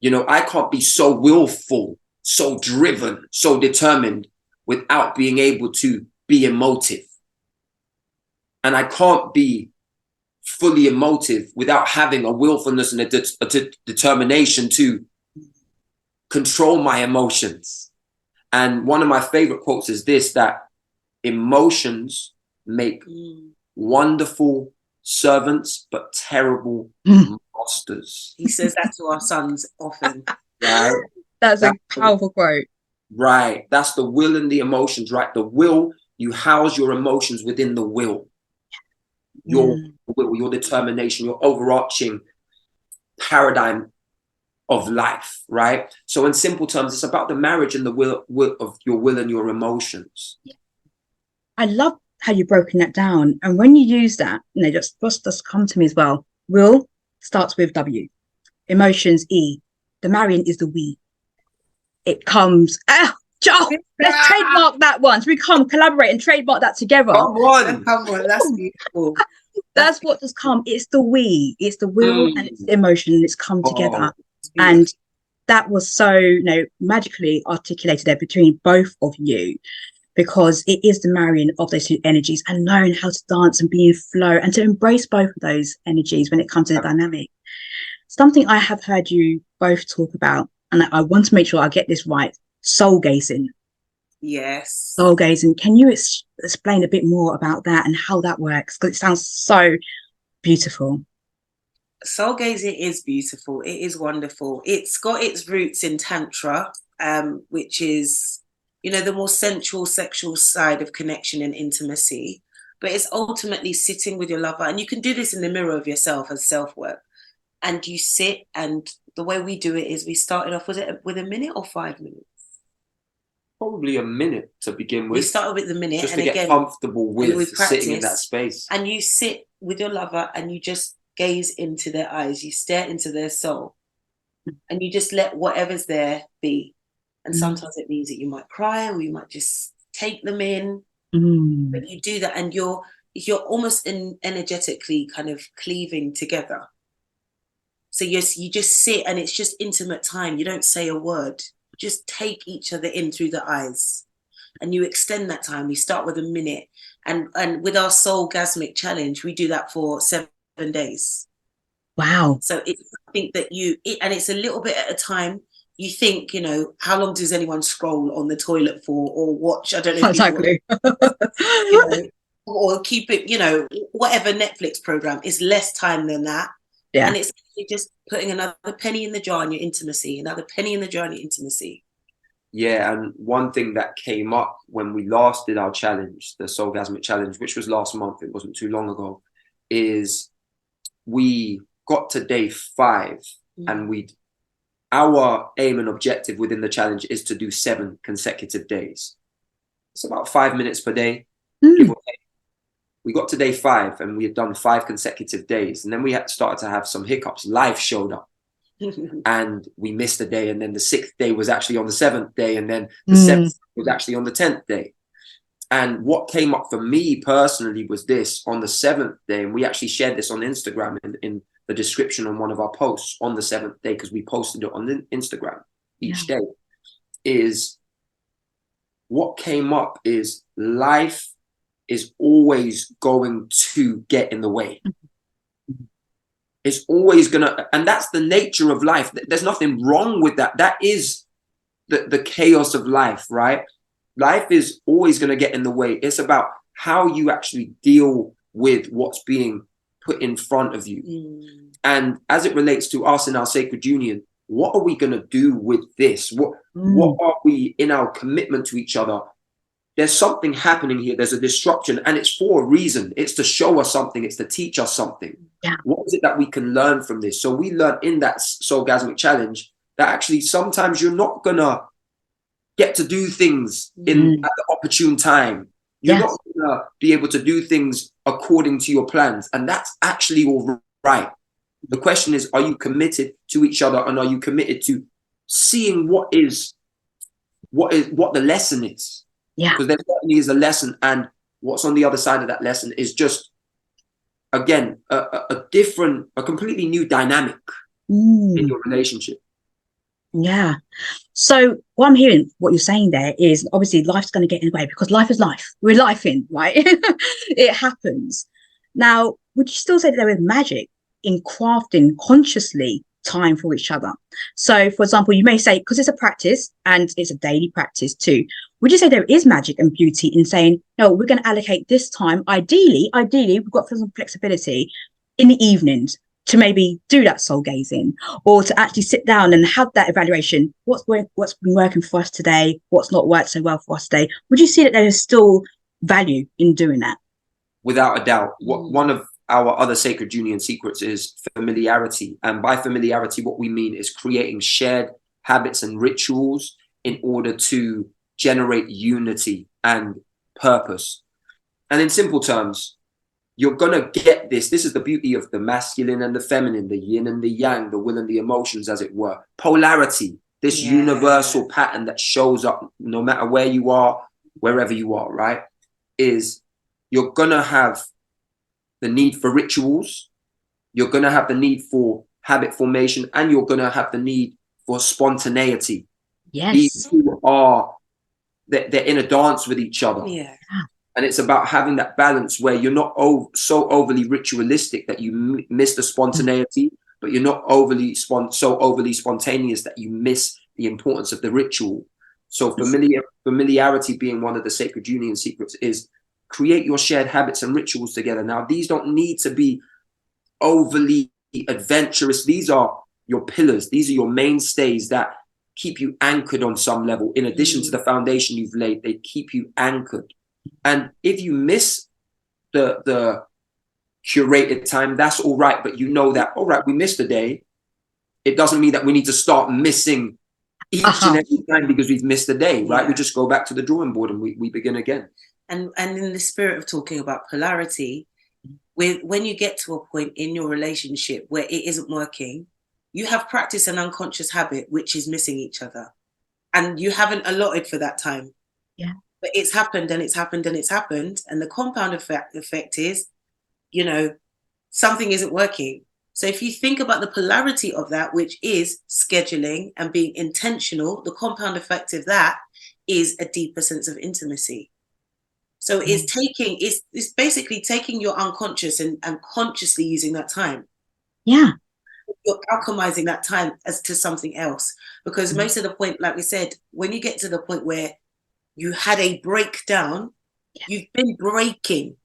[SPEAKER 3] I can't be so willful, so driven, so determined without being able to be emotive. And I can't be fully emotive without having a willfulness and a determination to control my emotions. And one of my favorite quotes is this, that emotions make wonderful servants, but terrible masters.
[SPEAKER 2] He says that to our sons often.
[SPEAKER 3] Right?
[SPEAKER 1] That's a powerful quote.
[SPEAKER 3] Right. That's the will and the emotions, right? The will, you house your emotions within the will. Your will, your determination, your overarching paradigm of life, right? So in simple terms, it's about the marriage and the will of your will and your emotions.
[SPEAKER 1] I love how you've broken that down. And when you use that, just come to me as well. Will starts with W. Emotions, E. The marrying is the we. It comes, Oh, let's trademark that one. So we come collaborate and trademark that together.
[SPEAKER 3] Come on.
[SPEAKER 2] Come on, that's beautiful.
[SPEAKER 1] That's what has come. It's the we, it's the will and it's the emotion. It's come together. And that was so, magically articulated there between both of you, because it is the marrying of those two energies and knowing how to dance and be in flow and to embrace both of those energies when it comes to the dynamic. Something I have heard you both talk about, and I want to make sure I get this right, soul gazing.
[SPEAKER 2] Yes.
[SPEAKER 1] Soul gazing. Can you explain a bit more about that and how that works? Because it sounds so beautiful.
[SPEAKER 2] Soul gazing is beautiful. It is wonderful. It's got its roots in Tantra, which is, the more sensual, sexual side of connection and intimacy. But it's ultimately sitting with your lover. And you can do this in the mirror of yourself as self-work. And you sit, and the way we do it is we started off with a minute or 5 minutes?
[SPEAKER 3] Probably a minute to begin with.
[SPEAKER 2] We started with the minute.
[SPEAKER 3] Just
[SPEAKER 2] and
[SPEAKER 3] to get comfortable with sitting in that space.
[SPEAKER 2] And you sit with your lover and you just gaze into their eyes. You stare into their soul. And you just let whatever's there be. And sometimes it means that you might cry or you might just take them in. But you do that and you're almost energetically kind of cleaving together. So you just sit and it's just intimate time. You don't say a word. Just take each other in through the eyes, and you extend that time. We start with a minute, and with our soul-gasmic challenge, we do that for 7 days.
[SPEAKER 1] Wow!
[SPEAKER 2] So I think that and it's a little bit at a time. You think, how long does anyone scroll on the toilet for, or watch? I don't know.
[SPEAKER 1] Exactly.
[SPEAKER 2] Or keep it, whatever Netflix program is less time than that.
[SPEAKER 1] Yeah.
[SPEAKER 2] And it's just putting another penny in the jar in your intimacy, another penny in the jar in your intimacy.
[SPEAKER 3] Yeah, and one thing that came up when we last did our challenge, the Soulgasmic Challenge, which was last month, it wasn't too long ago, is we got to day 5 and our aim and objective within the challenge is to do 7 consecutive days. It's about 5 minutes per day, give or take. We got to day 5 and we had done 5 consecutive days. And then we had started to have some hiccups. Life showed up and we missed a day. And then the 6th day was actually on the 7th day. And then the 7th was actually on the 10th day. And what came up for me personally was this on the 7th day. And we actually shared this on Instagram in the description on one of our posts on the 7th day, because we posted it on Instagram each day, is what came up is life is always going to get in the way. It's always gonna, and that's the nature of life. There's nothing wrong with that. That is the chaos of life, right? Life is always gonna get in the way. It's about how you actually deal with what's being put in front of you. And as it relates to us in our sacred union, what are we gonna do with this? What are we in our commitment to each other? There's something happening here. There's a disruption, and it's for a reason. It's to show us something. It's to teach us something.
[SPEAKER 1] Yeah.
[SPEAKER 3] What is it that we can learn from this? So we learned in that Soulgasmic Challenge that actually sometimes you're not gonna get to do things at the opportune time. You're not gonna be able to do things according to your plans, and that's actually all right. The question is, are you committed to each other, and are you committed to seeing what the lesson is?
[SPEAKER 1] Yeah.
[SPEAKER 3] Because there certainly is a lesson, and what's on the other side of that lesson is just, again, a completely new dynamic in your relationship.
[SPEAKER 1] Yeah. So what I'm hearing, what you're saying there is obviously life's going to get in the way, because life is life. We're lifing, right? It happens. Now, would you still say that there is magic in crafting consciously time for each other? So, for example, you may say, because it's a practice and it's a daily practice too, would you say there is magic and beauty in saying, no, we're going to allocate this time, ideally, we've got some flexibility in the evenings to maybe do that soul gazing, or to actually sit down and have that evaluation. What's been working for us today? What's not worked so well for us today? Would you see that there is still value in doing that?
[SPEAKER 3] Without a doubt. One of our other sacred union secrets is familiarity. And by familiarity, what we mean is creating shared habits and rituals in order to generate unity and purpose. And in simple terms, you're going to get this. This is the beauty of the masculine and the feminine, the yin and the yang, the will and the emotions, as it were. Polarity. this universal pattern that shows up no matter where you are, wherever you are, right? Is you're going to have the need for rituals, you're going to have the need for habit formation, and you're going to have the need for spontaneity.
[SPEAKER 1] Yes.
[SPEAKER 3] These two are, they're in a dance with each other.
[SPEAKER 2] Yeah.
[SPEAKER 3] And it's about having that balance where you're not so overly ritualistic that you miss the spontaneity, but you're not so overly spontaneous that you miss the importance of the ritual. So familiarity being one of the sacred union secrets is create your shared habits and rituals together. Now, these don't need to be overly adventurous. These are your pillars. These are your mainstays that keep you anchored on some level. In addition to the foundation you've laid, they keep you anchored. And if you miss the curated time, that's all right. But you know that, all right, we missed a day. It doesn't mean that we need to start missing each and every time because we've missed a day, right? We just go back to the drawing board and we begin again.
[SPEAKER 2] And in the spirit of talking about polarity, when you get to a point in your relationship where it isn't working, you have practiced an unconscious habit which is missing each other. And you haven't allotted for that time.
[SPEAKER 1] Yeah.
[SPEAKER 2] But it's happened and it's happened and it's happened. And the compound effect is, you know, something isn't working. So if you think about the polarity of that, which is scheduling and being intentional, the compound effect of that is a deeper sense of intimacy. So it's basically taking your unconscious and consciously using that time.
[SPEAKER 1] Yeah.
[SPEAKER 2] You're alchemizing that time as to something else. Because most of the point, like we said, when you get to the point where you had a breakdown, you've been breaking.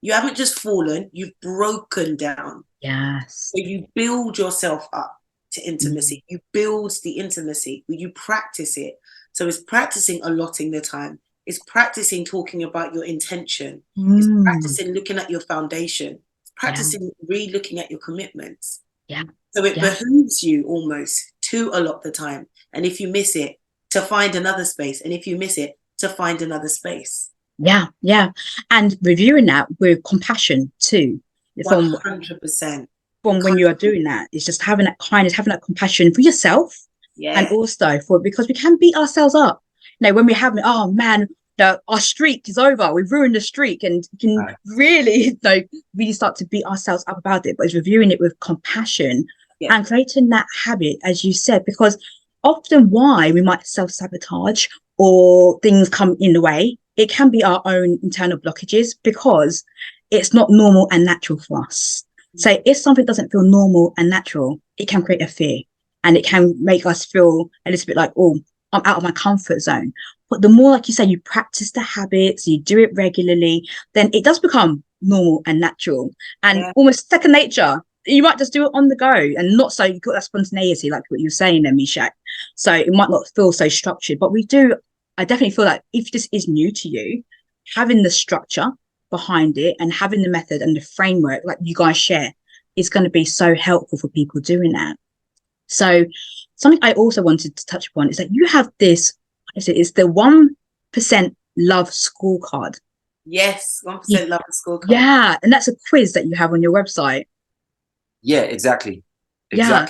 [SPEAKER 2] You haven't just fallen, you've broken down.
[SPEAKER 1] Yes.
[SPEAKER 2] So you build yourself up to intimacy. You build the intimacy, you practice it. So it's practicing allotting the time. It's practicing talking about your intention. It's practicing looking at your foundation. It's practicing re-looking at your commitments.
[SPEAKER 1] Yeah.
[SPEAKER 2] So it behooves you almost to allot the time. And if you miss it, to find another space. And if you miss it, to find another space.
[SPEAKER 1] Yeah, yeah. And reviewing that with compassion too.
[SPEAKER 2] 100%.
[SPEAKER 1] From when you are doing that, it's just having that kindness, having that compassion for yourself. And also because we can beat ourselves up. You know, when we have, oh man, our streak is over. We've ruined the streak, and we can really start to beat ourselves up about it. But it's reviewing it with compassion and creating that habit, as you said, because often why we might self-sabotage or things come in the way, it can be our own internal blockages because it's not normal and natural for us. So if something doesn't feel normal and natural, it can create a fear, and it can make us feel a little bit like, oh, I'm out of my comfort zone. But the more, like you say, you practice the habits, you do it regularly, then it does become normal and natural and almost second nature. You might just do it on the go and not so you've got that spontaneity, like what you were saying there, Meshach. So it might not feel so structured, but I definitely feel like if this is new to you, having the structure behind it and having the method and the framework like you guys share is going to be so helpful for people doing that. So something I also wanted to touch upon is that you have this, it's the 1% love scorecard.
[SPEAKER 2] Yes, 1% love scorecard.
[SPEAKER 1] Yeah, and that's a quiz that you have on your website.
[SPEAKER 3] Yeah, exactly. Yeah.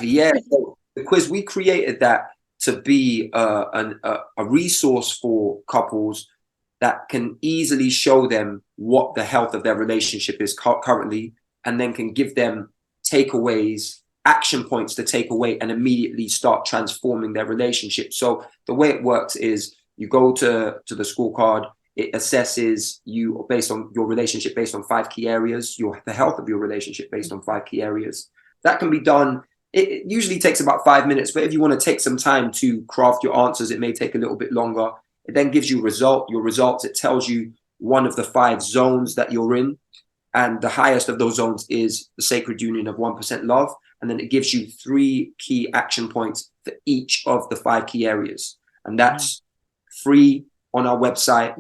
[SPEAKER 3] So the quiz, we created that to be a resource for couples that can easily show them what the health of their relationship is currently, and then can give them takeaways, action points to take away and immediately start transforming their relationship. So the way it works is you go to the scorecard, it assesses you based on your relationship, based on 5 key areas, the health of your relationship based on 5 key areas. That can be done. It usually takes about 5 minutes, but if you want to take some time to craft your answers, it may take a little bit longer. It then gives you your results. It tells you one of the 5 zones that you're in. And the highest of those zones is the sacred union of 1% love. And then it gives you 3 key action points for each of the 5 key areas. And that's free on our website,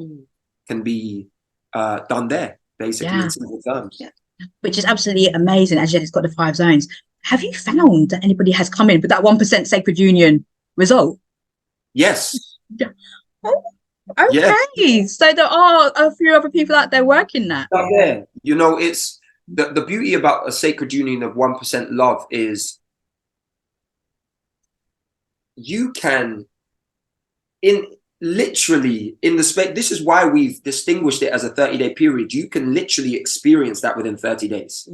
[SPEAKER 3] can be done there, basically, in simple terms.
[SPEAKER 1] Yeah. Which is absolutely amazing. As you said, it's got the 5 zones. Have you found that anybody has come in with that 1% sacred union result?
[SPEAKER 3] Yes.
[SPEAKER 1] Yeah. Oh, okay. Yes. So there are a few other people out there working that.
[SPEAKER 3] Yeah. You know, it's the beauty about a sacred union of 1% love is you can, in literally in the space, this is why we've distinguished it as a 30-day period. You can literally experience that within 30 days.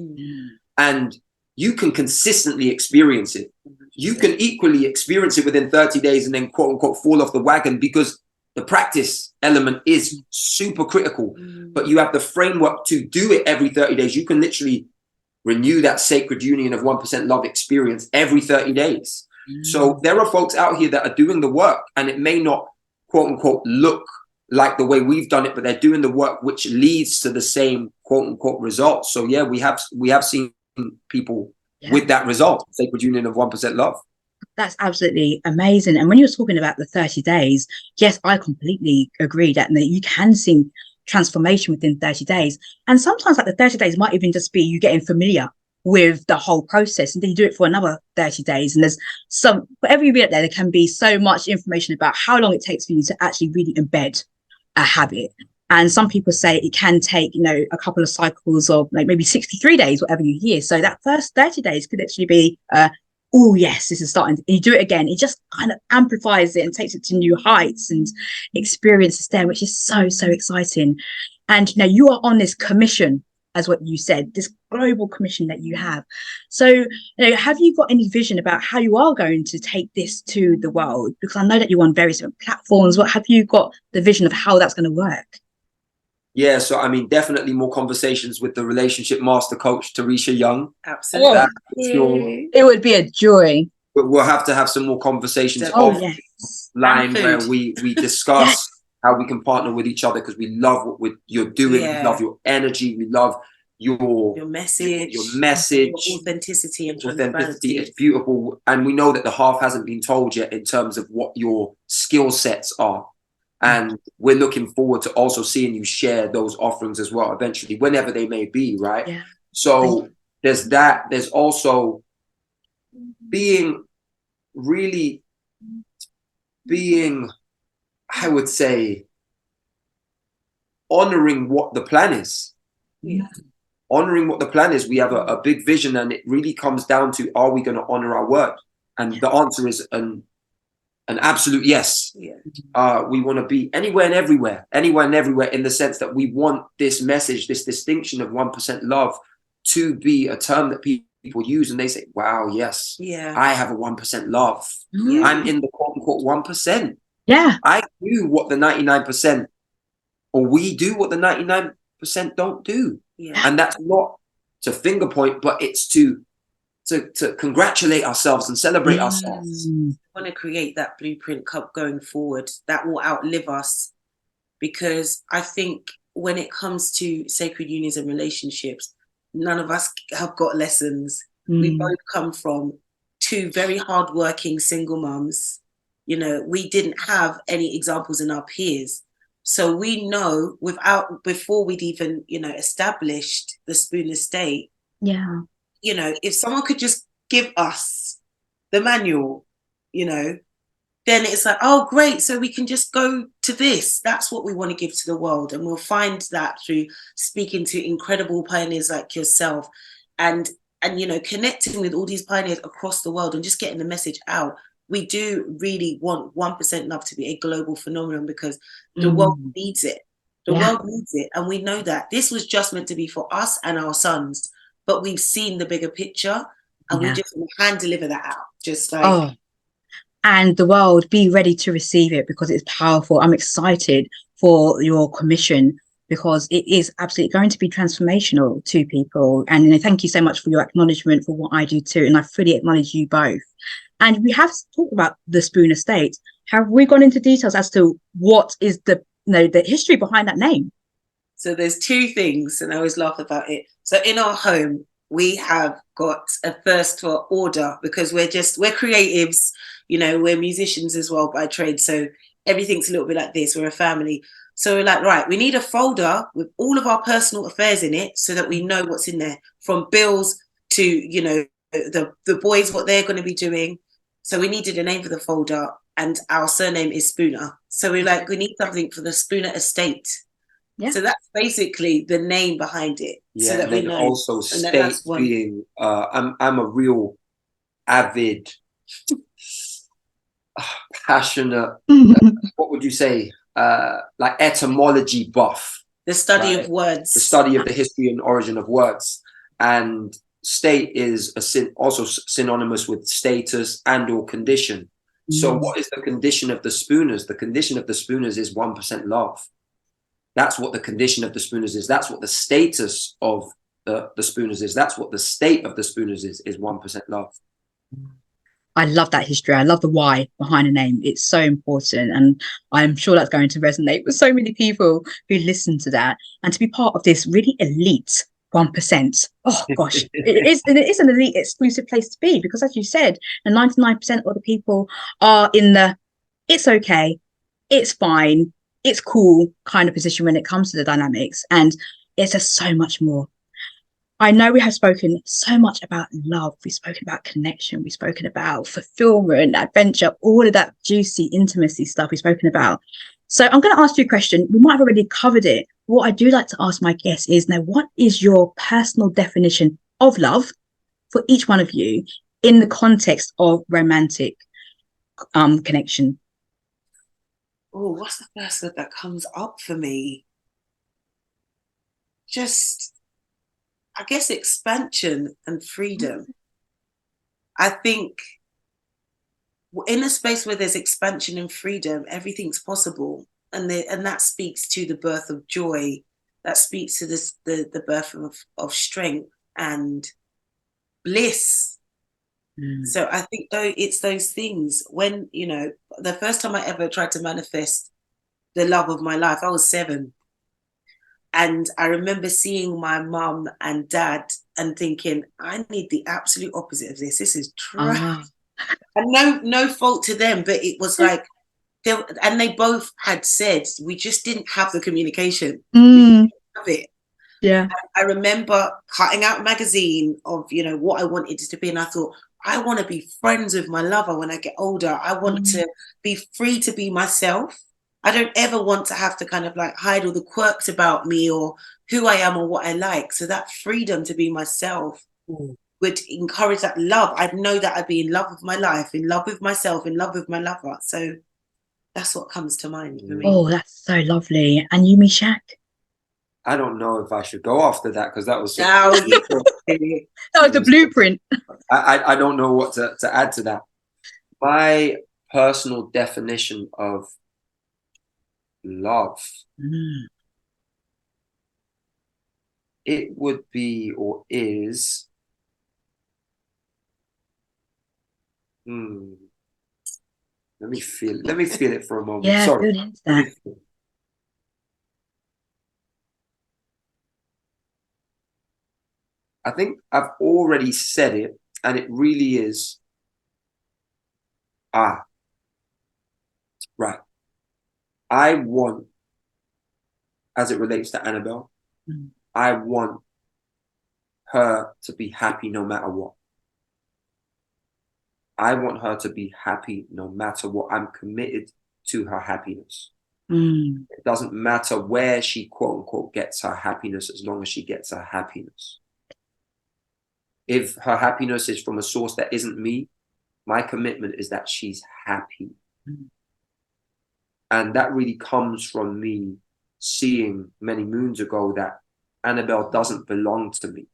[SPEAKER 3] And you can consistently experience it. You can equally experience it within 30 days and then quote unquote fall off the wagon, because the practice element is super critical. But you have the framework to do it every 30 days. You can literally renew that sacred union of 1% love experience every 30 days. So there are folks out here that are doing the work, and it may not quote unquote look like the way we've done it, but they're doing the work which leads to the same quote unquote results. So yeah, we have seen people with that result, sacred union of 1% love.
[SPEAKER 1] That's absolutely amazing. And when you were talking about the 30 days, yes, I completely agree that you can see transformation within 30 days. And sometimes like the 30 days might even just be you getting familiar with the whole process, and then you do it for another 30 days. And there's some, for every bit there can be so much information about how long it takes for you to actually really embed a habit. And some people say it can take, a couple of cycles of like maybe 63 days, whatever you hear. So that first 30 days could actually be, oh yes, this is starting. And you do it again. It just kind of amplifies it and takes it to new heights and experiences there, which is so, so exciting. And you are on this commission, as what you said, this global commission that you have. So have you got any vision about how you are going to take this to the world? Because I know that you're on various different platforms. What have you got the vision of how that's going to work?
[SPEAKER 3] Yeah, so I mean, definitely more conversations with the relationship master coach, Teresha Young.
[SPEAKER 2] Absolutely.
[SPEAKER 1] It would be a joy.
[SPEAKER 3] But we'll have to have some more conversations offline where we discuss how we can partner with each other, because we love what you're doing. We love your energy. We love your message, your
[SPEAKER 2] authenticity and transparency.
[SPEAKER 3] It's beautiful. And we know that the half hasn't been told yet in terms of what your skill sets are. And we're looking forward to also seeing you share those offerings as well, eventually, whenever they may be, right?
[SPEAKER 1] Yeah.
[SPEAKER 3] So there's that. There's also being, I would say, honoring what the plan is.
[SPEAKER 1] Yeah.
[SPEAKER 3] Honoring what the plan is. We have a big vision, and it really comes down to, are we going to honor our word? And the answer is an absolute yes. We want to be anywhere and everywhere in the sense that we want this message, this distinction of 1% love to be a term that people use and they say, wow, yes, I have a 1% love. I'm in the quote unquote 1%.
[SPEAKER 1] Yeah.
[SPEAKER 3] I do what the 99%, or we do what the 99% don't do. And that's not to finger point, but it's to congratulate ourselves and celebrate ourselves.
[SPEAKER 2] We want to create that blueprint cup going forward that will outlive us, because I think when it comes to sacred unions and relationships, none of us have got lessons. We both come from two very hardworking single mums. We didn't have any examples in our peers. So we know before we'd even, established the Spoon Estate.
[SPEAKER 1] Yeah.
[SPEAKER 2] If someone could just give us the manual, then it's like, oh, great. So we can just go to this. That's what we want to give to the world. And we'll find that through speaking to incredible pioneers like yourself and connecting with all these pioneers across the world and just getting the message out. We do really want 1% love to be a global phenomenon, because the world needs it. The world needs it. And we know that this was just meant to be for us and our sons. But we've seen the bigger picture, and we just hand deliver that out. Just like,
[SPEAKER 1] and the world, be ready to receive it, because it's powerful. I'm excited for your commission, because it is absolutely going to be transformational to people. And thank you so much for your acknowledgement for what I do too. And I fully acknowledge you both. And we have talked about the Spoon Estate. Have we gone into details as to what is the history behind that name?
[SPEAKER 2] So there's two things, and I always laugh about it. So in our home, we have got a thirst for order, because we're creatives, we're musicians as well by trade. So everything's a little bit like this. We're a family. So we're like, right, we need a folder with all of our personal affairs in it so that we know what's in there, from bills to, the boys, what they're going to be doing. So we needed a name for the folder, and our surname is Spooner. So we're like, we need something for the Spooner Estate. Yeah. So that's basically the name behind it.
[SPEAKER 3] Yeah,
[SPEAKER 2] so that
[SPEAKER 3] and then
[SPEAKER 2] we know.
[SPEAKER 3] also state being, I'm a real avid, passionate, what would you say, like etymology buff.
[SPEAKER 2] The study
[SPEAKER 3] right?
[SPEAKER 2] of words.
[SPEAKER 3] The study of the history and origin of words. And state is also synonymous with status and or condition. So what is the condition of the Spooners? The condition of the Spooners is 1% love. That's what the condition of the Spooners is. That's what the status of the Spooners is. That's what the state of the Spooners is 1% love.
[SPEAKER 1] I love that history. I love the why behind the name. It's so important. And I'm sure that's going to resonate with so many people who listen to that. And to be part of this really elite 1%. Oh, gosh. It is an elite exclusive place to be, because as you said, the 99% of the people are in the it's okay, it's fine, it's cool kind of position when it comes to the dynamics. And it's just so much more. I know we have spoken so much about love. We've spoken about connection. We've spoken about fulfillment, adventure, all of that juicy intimacy stuff we've spoken about. So I'm going to ask you a question. We might have already covered it. What I do like to ask my guests is, now, what is your personal definition of love for each one of you in the context of romantic connection?
[SPEAKER 2] Oh, what's the first word that comes up for me? Just, I guess, expansion and freedom. I think in a space where there's expansion and freedom, everything's possible. And that speaks to the birth of joy. That speaks to the birth of strength and bliss. So I think though it's those things. When, the first time I ever tried to manifest the love of my life, I was 7. And I remember seeing my mum and dad and thinking, I need the absolute opposite of this. This is trash. And no fault to them, but it was like, and they both had said, we just didn't have the communication. We didn't have it.
[SPEAKER 1] Yeah.
[SPEAKER 2] And I remember cutting out a magazine of, what I wanted it to be. And I thought, I want to be friends with my lover when I get older. I want to be free to be myself. I don't ever want to have to kind of like hide all the quirks about me or who I am or what I like. So that freedom to be myself would encourage that love. I'd know that I'd be in love with my life, in love with myself, in love with my lover. So that's what comes to mind for me.
[SPEAKER 1] Oh, that's so lovely. And you, Meshach?
[SPEAKER 3] I don't know if I should go after that, because that was
[SPEAKER 1] that was the blueprint.
[SPEAKER 3] I don't know what to add to that. My personal definition of love, it would be, or is, let me feel it for a moment.
[SPEAKER 1] Yeah,
[SPEAKER 3] sorry.
[SPEAKER 1] good into that.
[SPEAKER 3] I think I've already said it, and it really is right. I want, as it relates to Annabel, I want her to be happy no matter what. I want her to be happy no matter what. I'm committed to her happiness. It doesn't matter where she, quote unquote, gets her happiness, as long as she gets her happiness. If her happiness is from a source that isn't me, my commitment is that she's happy. And that really comes from me seeing many moons ago that Annabel doesn't belong to me.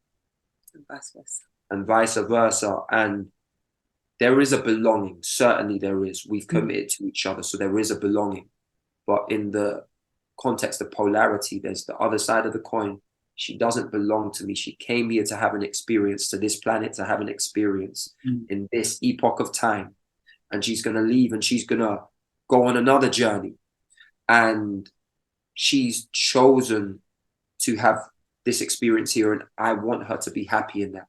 [SPEAKER 3] And vice versa. And there is a belonging. Certainly there is. We've committed to each other, so there is a belonging. But in the context of polarity, there's the other side of the coin. She doesn't belong to me. She came here to have an experience, to this planet to have an experience in this epoch of time. And she's going to leave, and she's going to go on another journey. And she's chosen to have this experience here. And I want her to be happy in that.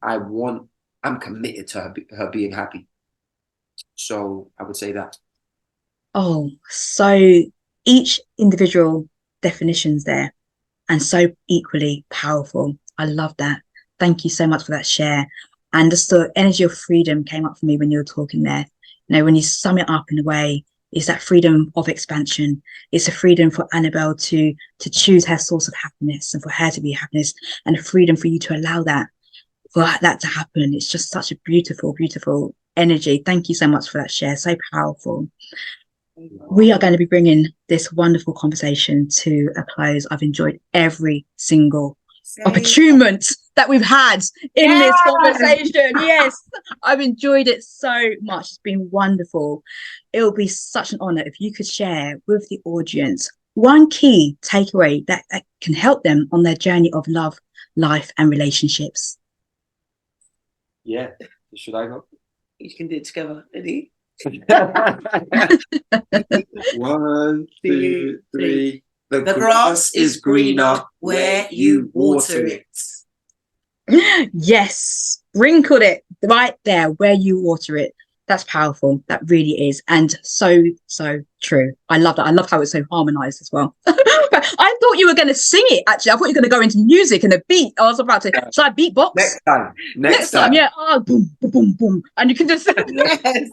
[SPEAKER 3] I'm committed to her being happy. So I would say that. Oh,
[SPEAKER 1] so each individual definition's there, and so equally powerful. I love that. Thank you so much for that share. And just the energy of freedom came up for me when you were talking there. When you sum it up in a way, it's that freedom of expansion. It's a freedom for Annabel to choose her source of happiness, and for her to be happiness, and a freedom for you to allow that, for that to happen. It's just such a beautiful, beautiful energy. Thank you so much for that share. So powerful. We are going to be bringing this wonderful conversation to a close. I've enjoyed every single opportunity that we've had in this conversation. Yes, I've enjoyed it so much. It's been wonderful. It will be such an honor if you could share with the audience one key takeaway that can help them on their journey of love, life, and relationships.
[SPEAKER 3] Yeah, should I go?
[SPEAKER 2] You can do it together. Ready?
[SPEAKER 3] 1, 2, 3.
[SPEAKER 2] The grass is greener where you water it.
[SPEAKER 1] Yes, wrinkled it right there where you water it. That's powerful. That really is. And so true. I love that. I love how it's so harmonized as well. But I thought you were going to sing it, actually. I thought you were going to go into music and a beat. I was about to, should I beatbox?
[SPEAKER 3] Next time.
[SPEAKER 1] Yeah. Oh, boom, boom, boom, boom. And you can just,
[SPEAKER 2] Yes.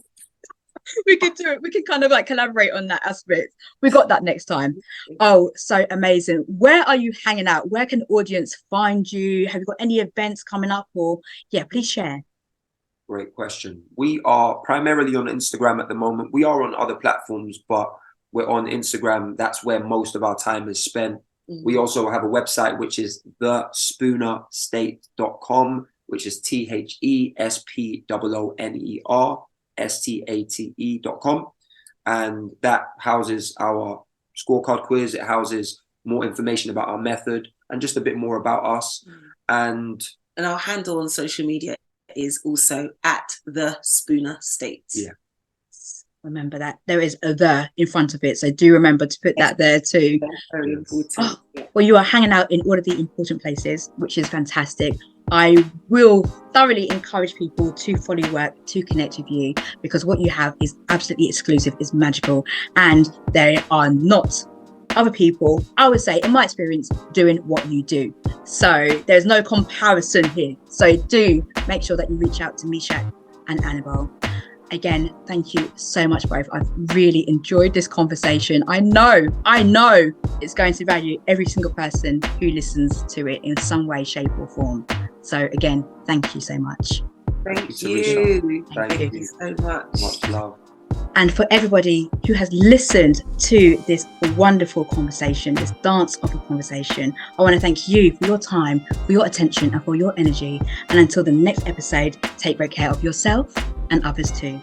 [SPEAKER 1] we can do it. We can kind of like collaborate on that aspect. We got that next time. Oh, so amazing. Where are you hanging out? Where can the audience find you? Have you got any events coming up? Or yeah, please share.
[SPEAKER 3] Great question. We are primarily on Instagram at the moment. We are on other platforms, but we're on Instagram. That's where most of our time is spent. We also have a website, which is thespoonerstate.com, which is THESPOONERSTATE.com. And that houses our scorecard quiz. It houses more information about our method and just a bit more about us. And
[SPEAKER 2] our handle on social media is also at the Spooner State.
[SPEAKER 3] Yeah.
[SPEAKER 1] Remember that there is a "the" in front of it, so do remember to put that there too.
[SPEAKER 2] Very important.
[SPEAKER 1] Oh, well, you are hanging out in all of the important places, which is fantastic. I will thoroughly encourage people to follow your work, to connect with you, because what you have is absolutely exclusive, is magical, and there are not other people, I would say, in my experience, doing what you do. So there's no comparison here. So do make sure that you reach out to Meshach and Annabel. Again, thank you so much, both. I've really enjoyed this conversation. I know it's going to value every single person who listens to it in some way, shape, or form. So again, thank you so much.
[SPEAKER 2] Thank you.
[SPEAKER 3] Thank you
[SPEAKER 2] so much.
[SPEAKER 3] Much love.
[SPEAKER 1] And for everybody who has listened to this wonderful conversation, this dance of a conversation, I want to thank you for your time, for your attention, and for your energy. And until the next episode, take great care of yourself and others too.